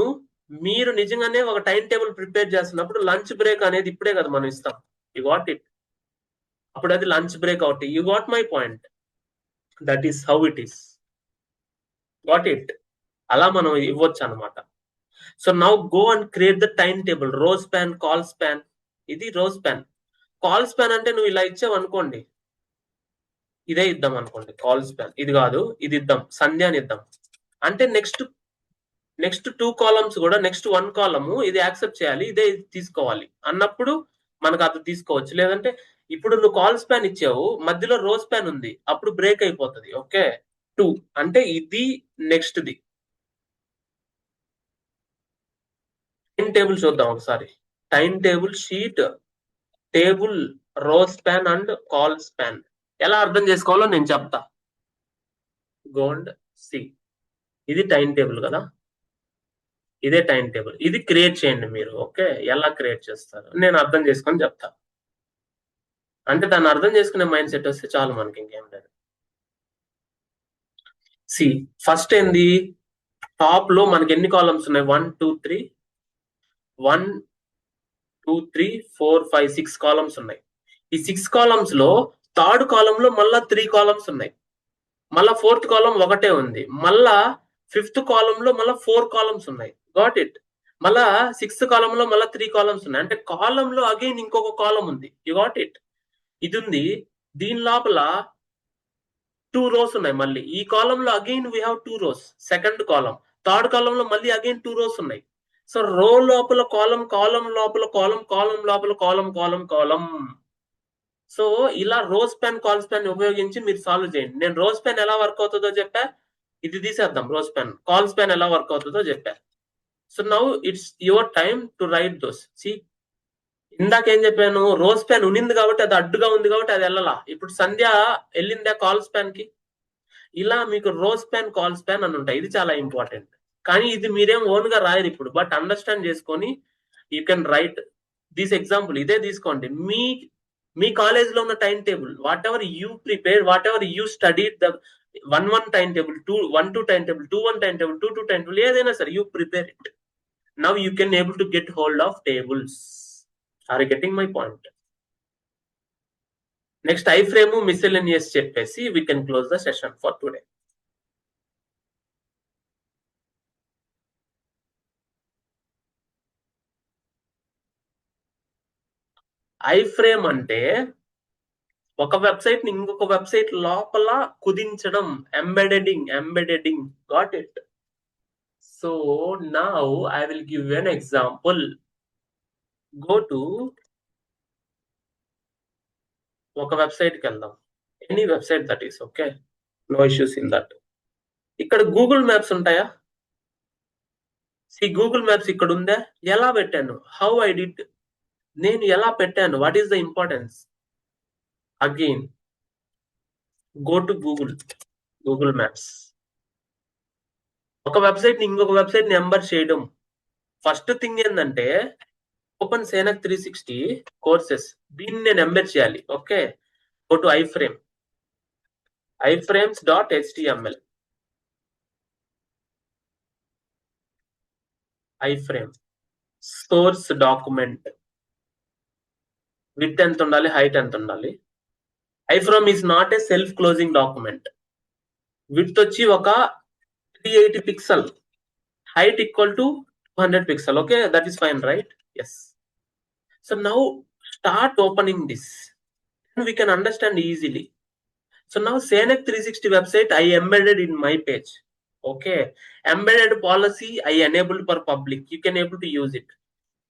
మీరు నిజంగానే ఒక టైం టేబుల్ ప్రిపేర్ చేస్తున్నప్పుడు లంచ్ బ్రేక్ అనేది ఇప్పుడే కదా మనం ఇస్తాం. You got it? అప్పుడు అది lunch break out. You got my point? That is how it is. Got it? అలా మనం ఇవ్వచ్చు అనమాట. So now go and create the time table. రో స్పాన్, కాల్ స్పాన్. ఇది రో స్పాన్. కాల్ స్పాన్ అంటే నువ్వు ఇలా ఇచ్చావు అనుకోండి, ఇదే ఇద్దాం అనుకోండి. కాల్ స్పాన్ ఇది కాదు, ఇది ఇద్దాం, సంధ్య అని ఇద్దాం. అంటే నెక్స్ట్ 2 కాలమ్స్ కూడా నెక్స్ట్ 1 కాలము ఇది యాక్సెప్ట్ చేయాలి, ఇదే తీసుకోవాలి అన్నప్పుడు మనకు అది తీసుకోవచ్చు. లేదంటే ఇప్పుడు నువ్వు కాల్ స్పాన్ ఇచ్చావు, మధ్యలో రో స్పాన్ ఉంది, అప్పుడు బ్రేక్ అయిపోతుంది. ఓకే, 2 అంటే ఇది నెక్స్ట్ ది. టైం టేబుల్ చూద్దాం ఒకసారి. టైం టేబుల్ షీట్, టేబుల్, రో స్పాన్ అండ్ కాల్ స్పాన్ ఎలా అర్థం చేసుకోవాలో నేను చెప్తా. గోల్డ్ సి, ఇది టైం టేబుల్ కదా, ఇదే టైం టేబుల్. ఇది క్రియేట్ చేయండి మీరు. ఓకే, ఎలా క్రియేట్ చేస్తారు నేను అర్థం చేసుకొని చెప్తా. అంటే దాన్ని అర్థం చేసుకునే మైండ్ సెట్ వస్తే చాలు మనకి, ఇంకేం లేదు. సి ఫస్ట్ ఏంది, టాప్ లో మనకి ఎన్ని కాలమ్స్ ఉన్నాయి? 1 2 3 1 2 3 4 5 6 కాలమ్స్ ఉన్నాయి. ఈ 6 కాలమ్స్ లో థర్డ్ కాలం లో మళ్ళా 3 కాలమ్స్ ఉన్నాయి. మళ్ళా ఫోర్త్ కాలం ఒకటే ఉంది. మళ్ళా ఫిఫ్త్ కాలం లో మళ్ళా 4 కాలమ్స్ ఉన్నాయి. Got it? మళ్ళా సిక్స్త్ కాలం లో మళ్ళా 3 కాలమ్స్ ఉన్నాయి. అంటే కాలం లో అగైన్ ఇంకొక కాలం ఉంది. You got it? ఇది ఉంది. దీని లోపల 2 రోస్ ఉన్నాయి. మళ్ళీ ఈ కాలం లో again we have 2 rows. Second column, third column లో మళ్ళీ అగైన్ 2 రోస్ ఉన్నాయి. సో రో లోపల కాలం, కాలం లోపల కాలం, కాలం లోపల కాలం, కాలం కాలం. సో ఇలా రోస్ పెన్, కాల్స్ పెన్ ఉపయోగించి మీరు సాల్వ్ చేయండి. నేను రోస్ పెన్ ఎలా వర్క్ అవుతుందో చెప్పా, ఇది తీసేద్దాం. రోస్ పెన్, కాల్స్ పెన్ ఎలా వర్క్ అవుతుందో చెప్పా. So now it's your time to write those. See ఇందాక ఏం చెప్పాను, రోజ్ పెన్ ఉనింది కాబట్టి అది అడ్డుగా ఉంది కాబట్టి అది వెళ్ళలా. ఇప్పుడు సంధ్య వెళ్ళిందా కాల్స్ పెన్ కి? ఇలా మీకు రోజ్ పెన్, కాల్స్ పెన్ అని ఉంటాయి. ఇది చాలా ఇంపార్టెంట్. కానీ ఇది మీరేం ఓన్ గా రాయరు ఇప్పుడు, బట్ అండర్స్టాండ్ చేసుకొని you can write this example. ఇదే తీసుకోండి. మీ కాలేజ్ లో ఉన్న time table, whatever you prepare, whatever you study, the 1 1 time table, 1 2 time table, 2 1 time table, 2 2 time table, ఏదైనా సరే you prepare it. Now you can able to get hold of tables. Are getting my point? Next iframe, miscellaneous చెప్పేసి we can close the session for today. Iframe అంటే ఒక website ని ఇంకొక website లోపల కుదించడం, embedding. Got it? So now I will give an example. Go to ఒక వెబ్సైట్ కి వెళ్దాం. Any website that is okay, no issues in that. ఇక్కడ గూగుల్ మ్యాప్స్ ఉంటాయా? గూగుల్ మ్యాప్స్ ఇక్కడ ఉందా? ఎలా పెట్టాను? How I did? నేను ఎలా పెట్టాను? What is the importance? Again go to Google Maps. ఒక వెబ్సైట్ ని ఇంకొక వెబ్సైట్ ని ఎంబర్ చేయడం. ఫస్ట్ థింగ్ ఏంటంటే ఓపెన్ సేనక్ 360 కోర్సెస్. దీన్ని నేను ఎంబర్ చేయాలి. Okay, go to iframes.html. iframe source document. Width ఎంత ఉండాలి, హైట్ ఎంత ఉండాలి? iframe is not a self closing document. Width వచ్చి ఒక 380 pixel, height equal to 200 pixel. Okay, that is fine, right? Yes. So now start opening this and we can understand easily. So now Sanek 360 website I embedded in my page. Okay, embedded policy I enabled for public. You can able to use it.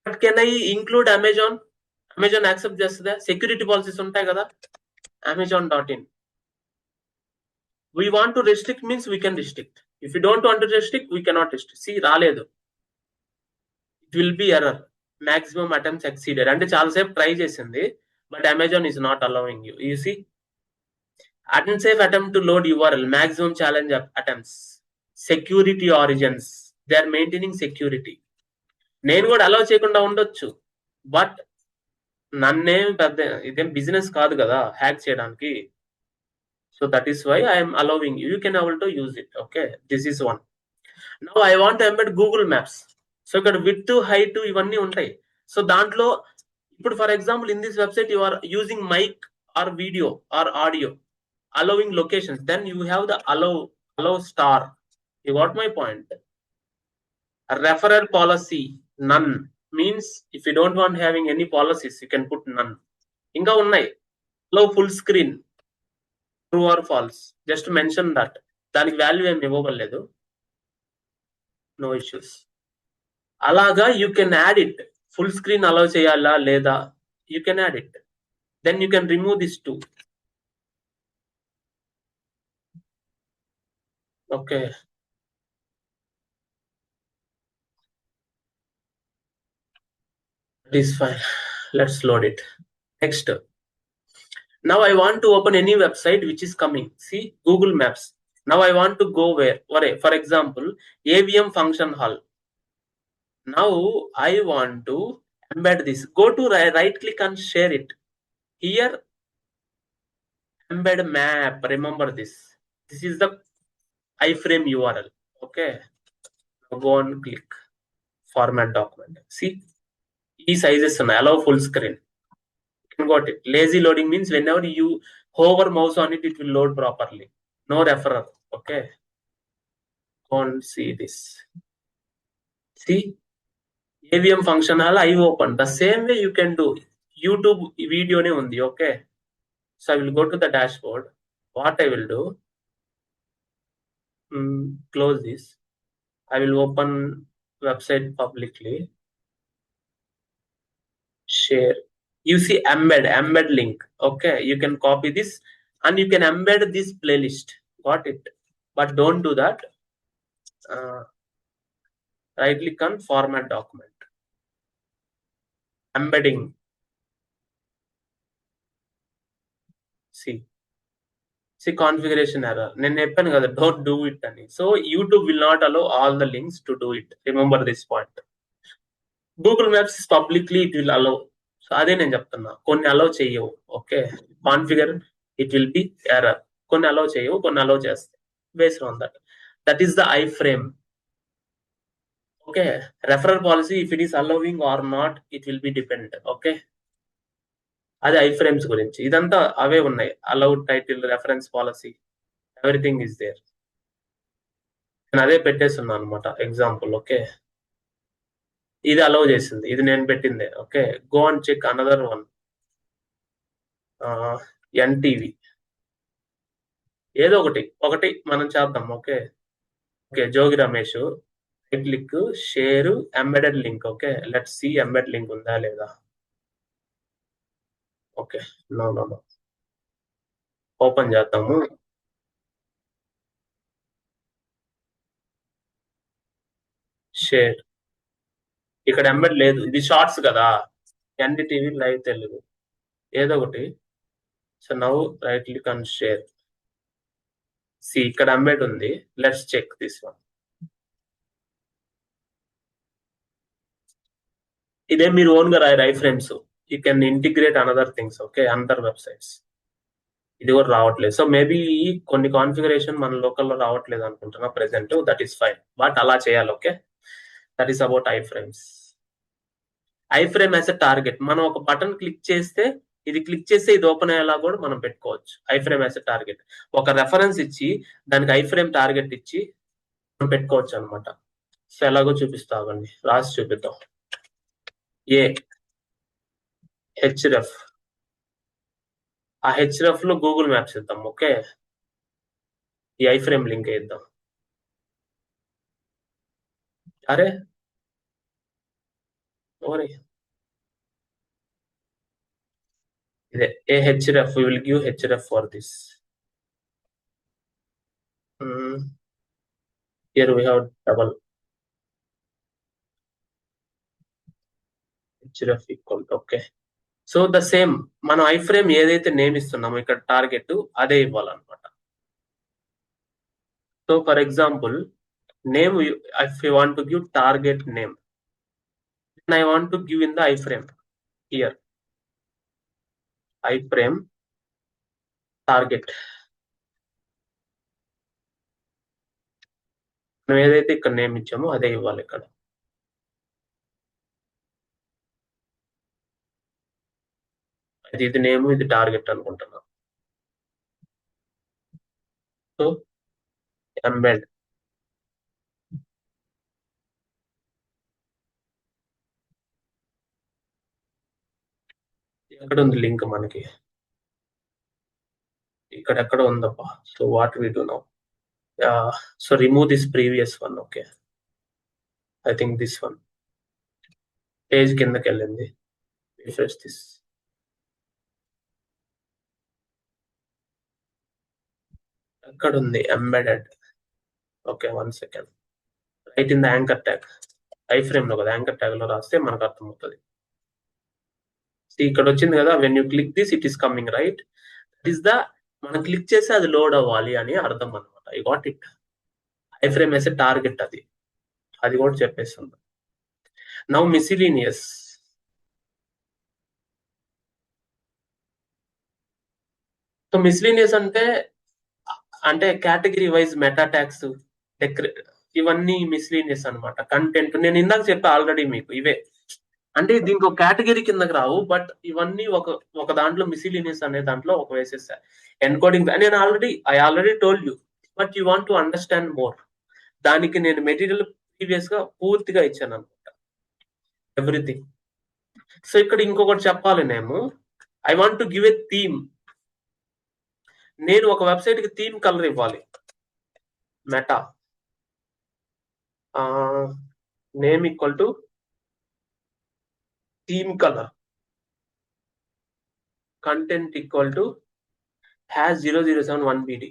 But can I include Amazon? Amazon accept just the security policies untai kada, amazon.in. We want to restrict means we can restrict. If you don't want to restrict, we cannot restrict. See, రాలేదు. It will be error. Maximum attempts exceeded. అంటే చాలాసేపు try చేసింది, but Amazon is not allowing you. You see, unsafe attempt to load URL, maximum challenge attempts, security origins, they are maintaining security. నేను కూడా allow చేయకుండా ఉండొచ్చు, but నన్నేం పెద్ద ఇదేం బిజినెస్ కాదు కదా హ్యాక్ చేయడానికి. So that is why I'm allowing you. You can able to use it. Okay, this is one. Now I want to embed Google maps. So ఇక్కడ విడ్త్, హైట్ ఇవన్నీ ఉంటాయి. సో దాంట్లో ఇప్పుడు for example in this website you are using mic or video or audio, allowing locations, then you have the allow star. You got my point? A referral policy none means if you don't want having any policies you can put none. Inga unnai allow full screen, true or false, just mention that. దానికి value ఏమి ఇవ్వలేదు, no issues. అలాగా you can add it. Full screen allow చేయాలా లేదా, you can add it. Then you can remove this too. Okay, that is fine. Let's load it. Next, now I want to open any website which is coming. See, Google Maps. Now I want to go where? For example, AVM function hall. Now I want to embed this. Go to right click and share it. Here, embed map. Remember this. This is the iframe URL. Okay. Now go and click format document. See, ఈ sizes ఉన్నాయి. Allow full screen. You got it. Lazy loading means whenever you hover mouse on it, it will load properly. No referral. Okay. Go and see this. See, AVM function hall I open. The same way you can do. YouTube video ne undi. Okay. So I will go to the dashboard. What I will do, close this. I will open website publicly. Share. You see embed link. Okay, you can copy this and you can embed this playlist. Got it? But don't do that. Right click on format document. Embedding. See configuration error. నేను చెప్పాను కదా, don't do it అని. So YouTube will not allow all the links to do it. Remember this point. Google Maps is publicly, it will allow. సో అదే నేను చెప్తున్నా, కొన్ని allow చేయవు. Okay, configure it will be error. కొన్ని allow చేయవు, కొన్ని అలౌ చేస్తాయి. Based on that is the iframe. Okay, referral policy if it is allowing or not, it will be depend. Okay, అది iframes గురించి. ఇదంతా అవే ఉన్నాయి. Allowed title, reference policy, everything is there. నేను అదే పెట్టేస్తున్నాను అనమాట ఎగ్జాంపుల్. ఓకే, ఇది అలౌ చేసింది, ఇది నేను పెట్టిందే. Okay, go and check another one. NTV, ఏదో ఒకటి ఒకటి మనం చేద్దాం. Okay, okay, Jogi Ramesh. Right click, share, embedded link. Okay, let's see embed link ఉందా లేదా. Okay, no no no, open చేద్దాము. షేర్, ఇక్కడ ఎంబెడ్ లేదు, ఇది షార్ట్స్ కదా. ఎన్డీటీవీ లైవ్ తెలుగు, ఏదో ఒకటి. So now right click and share. See ఇక్కడ ఎంబెడ్ ఉంది, లెట్స్ చెక్ దిస్ వన్. ఇదే మీరు ఓన్ గా రాయరు I frames, you can integrate another things. Okay, another websites. ఇది కూడా రావట్లేదు. సో మేబీ కొన్ని కాన్ఫిగరేషన్ మన లోకల్లో రావట్లేదు అనుకుంటున్నా present. That is fine, but అలా చేయాలి. Okay, that is about I frames. I frame as a target, మనం ఒక బటన్ క్లిక్ చేస్తే ఇది క్లిక్ చేస్తే ఇది ఓపెన్ అయ్యేలా కూడా మనం పెట్టుకోవచ్చు. I frame as a target, ఒక రెఫరెన్స్ ఇచ్చి దానికి ఐ ఫ్రేమ్ టార్గెట్ ఇచ్చి మనం పెట్టుకోవచ్చు అనమాట. సో ఎలాగో చూపిస్తామండి, రాసి చూపిద్దాం. ఏ హెచ్రెఫ్, ఆ హెచ్రెఫ్ లో గూగుల్ మ్యాప్స్ ఇద్దాం. ఓకే, ఈ ఐ ఫ్రేమ్ లింక్ ఇద్దాం. అరే ఓరే, ఇదే a href, will give href for this. Here we have double href equal. Okay, so the same, మనం ఐ ఫ్రేమ్ ఏదైతే నేమ్ ఇస్తున్నామో ఇక్కడ టార్గెట్ అదే ఇవ్వాలన్నమాట. So for example name, if you want to give target name, I want to give in the iframe. Here I frame target, మనం ఏదైతే ఇక్కడ name ఇచ్చామో అదే ఇవ్వాలి ఇక్కడ. ఇది నేమ్, ఇది టార్గెట్ అనుకుంటున్నాం. సో ఎంబెడ్, ఎక్కడ ఉంది లింక్ మనకి, ఇక్కడ ఎక్కడ ఉందప్పా. So what we do now, so remove this previous one. Okay, I think this one. Page కిందకి వెళ్ళింది, రిఫ్రెష్ దిస్. ఎక్కడ ఉంది embedded. Okay, 1 second. Right in the anchor tag, iframe లో కదా, యాంకర్ ట్యాగ్ లో రాస్తే మనకు అర్థమవుతుంది. ఇక్కడ వచ్చింది కదా, when you click this it is coming right. It is the, మనం క్లిక్ చేసి అది లోడ్ అవ్వాలి అని అర్థం అనమాట. I got it. I frame వేసే టార్గెట్ అది, అది కూడా చెప్పేస్తుంది. నౌ మిసిలీనియస్, సో మిసిలీనియస్ అంటే అంటే కేటగిరీ వైజ్ మెటా ట్యాగ్స్, ఇవన్నీ మిస్లీనియస్ అన్నమాట. కంటెంట్ నేను ఇందాక చెప్పా ఆల్రెడీ మీకు, ఇవే అంటే దీనికి ఒక కేటగిరీ కిందకి రావు, బట్ ఇవన్నీ ఒక ఒక దాంట్లో మిసిలీనియస్ అనే దాంట్లో ఒక వేసేసా. ఎన్కోడింగ్ నేను already told you, but you want to understand more. దానికి నేను మెటీరియల్ ప్రీవియస్ గా పూర్తిగా ఇచ్చాను అనమాట, ఎవ్రీథింగ్. సో ఇక్కడ ఇంకొకటి చెప్పాలి, నేను I want to give a theme. నేను ఒక వెబ్సైట్ కి థీమ్ కలర్ ఇవ్వాలి. Meta name equal to theme colour, content equal to hash 007 1BD.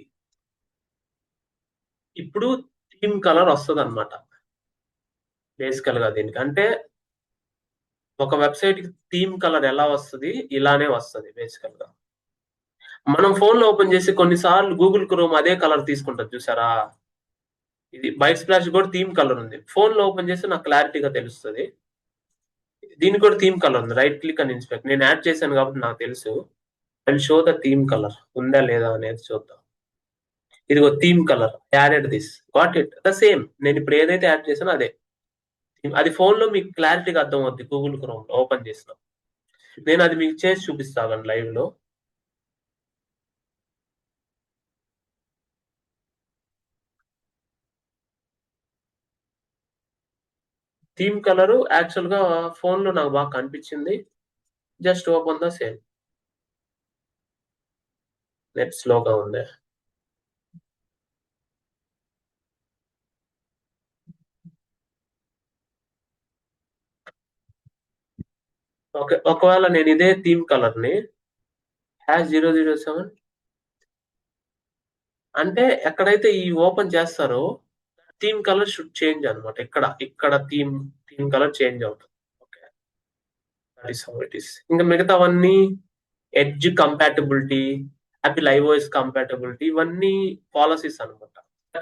ఇప్పుడు థీమ్ కలర్ వస్తుంది అనమాట. బేసికల్ గా దీనికి అంటే ఒక వెబ్సైట్ కి థీమ్ కలర్ ఎలా వస్తుంది, ఇలానే వస్తుంది బేసికల్ గా. మనం ఫోన్ లో ఓపెన్ చేసి కొన్నిసార్లు గూగుల్ క్రోమ్ అదే కలర్ తీసుకుంటుంది చూసారా. ఇది బైట్ స్ప్లాష్ కూడా థీమ్ కలర్ ఉంది, ఫోన్ లో ఓపెన్ చేస్తే నాకు క్లారిటీగా తెలుస్తుంది. దీనికి కూడా థీమ్ కలర్ ఉంది. రైట్ క్లిక్ అని ఇన్స్పెక్ట్, నేను యాడ్ చేశాను కాబట్టి నాకు తెలుసు. I show the theme colour ఉందా లేదా అనేది చూద్దాం. ఇదిగో theme colour, added this, got it the same. నేను ఇప్పుడు ఏదైతే యాడ్ చేశానో అదే. అది ఫోన్ లో మీకు క్లారిటీగా అర్థం అవుద్ది, గూగుల్ క్రోమ్ లో ఓపెన్ చేసిన. నేను అది మీకు చేసి చూపిస్తాను లైవ్ లో. థీమ్ కలర్ యాక్చువల్ గా ఫోన్ లో నాకు బాగా కనిపించింది. Just open the same. Net స్లోగా ఉంది. ఓకే, ఒకవేళ నేను ఇదే థీమ్ కలర్ ని #007 అంటే ఎక్కడైతే ఈ ఓపెన్ చేస్తారో థీమ్ కలర్ షుడ్ చేంజ్ అనమాట. ఇక్కడ థీమ్ కలర్ చేంజ్ అవుతుంది. Okay, that is how it is. ఇంకా మిగతావన్నీ edge compatibility, Apple iOS compatibility, ఇవన్నీ పాలసీస్ అనమాట.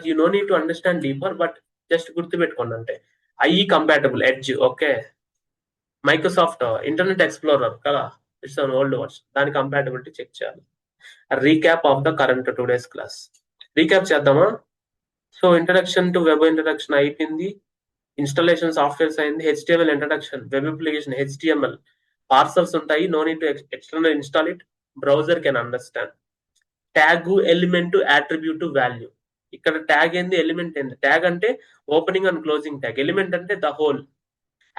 You no need to understand deeper, but just గుర్తుపెట్టుకోండి అంటే IE compatible edge. Okay, Microsoft Internet Explorer కదా, ఇట్స్ అన్ ఓల్డ్ వర్షన్, దాని compatibility check చేయాలి. Recap of the current today's class. Recap చేద్దామా? So introduction to web introduction అయిపోయింది, installation softwares అయింది, HTML introduction, web application HTML parsers ఉంటాయి, no need to external install it, browser can understand. Tag, element, attribute, value. ఇక్కడ tag ఏంది, element ఏంది? Tag అంటే opening and closing tag, element అంటే the whole,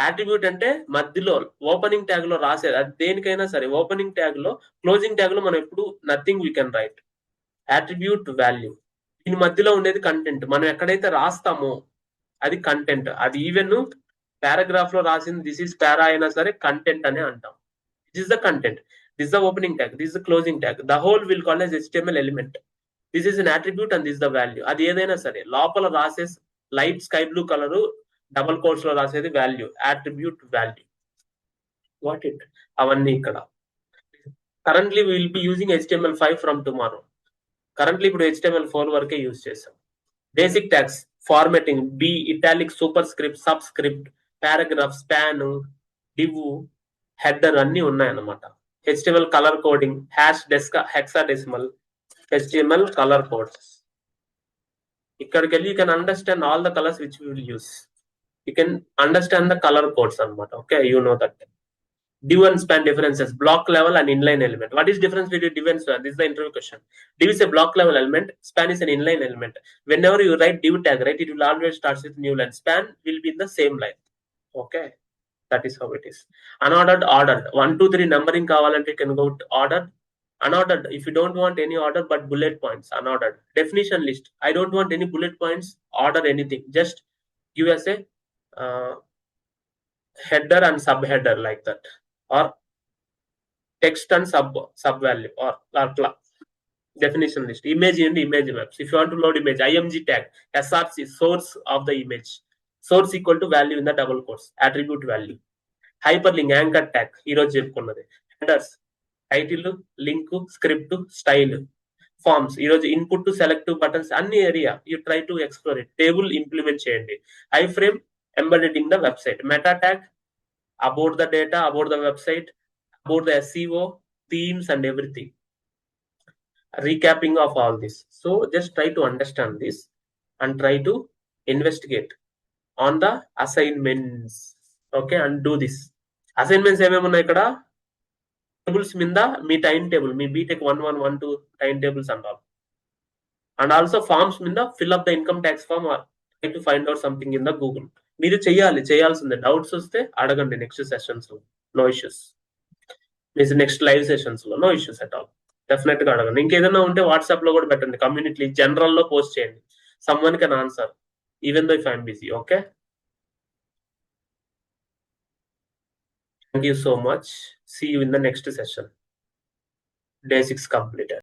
attribute అంటే మధ్యలో opening tag లో రాసేది, అది దేనికైనా సరే. ఓపెనింగ్ ట్యాగ్ లో, క్లోజింగ్ ట్యాగ్ లో మనం ఎప్పుడు nothing we can write. Attribute, value. దీని మధ్యలో ఉండేది కంటెంట్, మనం ఎక్కడైతే రాస్తామో అది కంటెంట్. అది ఈవెన్ పారాగ్రాఫ్ లో రాసింది దిస్ ఈస్ పారా అయినా సరే కంటెంట్ అనే అంటాం. This is the content, this is the opening tag, this is the closing tag, the whole will call as HTML element, this is an attribute and this the value. అది ఏదైనా సరే లోపల రాసే light sky blue colour double quotes లో రాసేది value, attribute, value. What it అవన్నీ ఇక్కడ. Currently will be using HTML5 from tomorrow. Currently ఇప్పుడు HTML4 వరకే యూజ్ చేస్తాం. Basic tags, formatting, B, italic, superscript, subscript, paragraph, span, div, header అన్ని ఉన్నాయన్నమాట. HTML colour coding, hash desk, hexadecimal, HTML colour codes. ఇక్కడికి వెళ్ళి you can understand all the colours which will use. You can understand the colour codes అనమాట. Okay, you know that. Div and span differences, block level and inline element. What is difference between div and span? This is the interview question. Div is a block level element, span is an inline element. Whenever you write div tag, right, it will always start with new line. Span will be in the same line. Okay, that is how it is. Unordered, ordered. 1, 2, 3 numbering kavalante you can go to ordered. Unordered, if you don't want any order but bullet points, unordered. Definition list, I don't want any bullet points, order anything, just give us a header and subheader like that, or text and sub value, or definition list. Image and image maps, if you want to load image, img tag, src, source of the image, source equal to value in the double quotes, attribute value. Hyperlink, anchor tag, ఈరోజు చెప్పుకున్నది. Headers, title, link, script, style. Forms, ఈరోజు input to select buttons, అన్ని area you try to explore it. Table implement చేయండి. Iframe, embedded in the website. Meta tag, about the data, about the website, about the SEO, themes and everything. Recapping of all this. So just try to understand this and try to investigate on the assignments. Okay, and do this. Assignments ఏమేమి ఉన్నాయి ఇక్కడ? Tables మీద మీ time table, మీ BTech 1112 time tables and all. And also forms మీద fill up the income tax form, or try to find out something in the Google. మీరు చేయాల్సిందే. Doubts వస్తే అడగండి నెక్స్ట్ సెషన్స్ లో, no issues. Means next live sessions లో no issues at all. Definite గా అడగండి. ఇంకేదైనా ఉంటే వాట్సాప్ లో కూడా పెట్టండి, కమ్యూనిటీ జనరల్ లో పోస్ట్ చేయండి. Someone can answer even though if I'm busy. Okay, thank you so much. See you in the next session. Day 6 completed.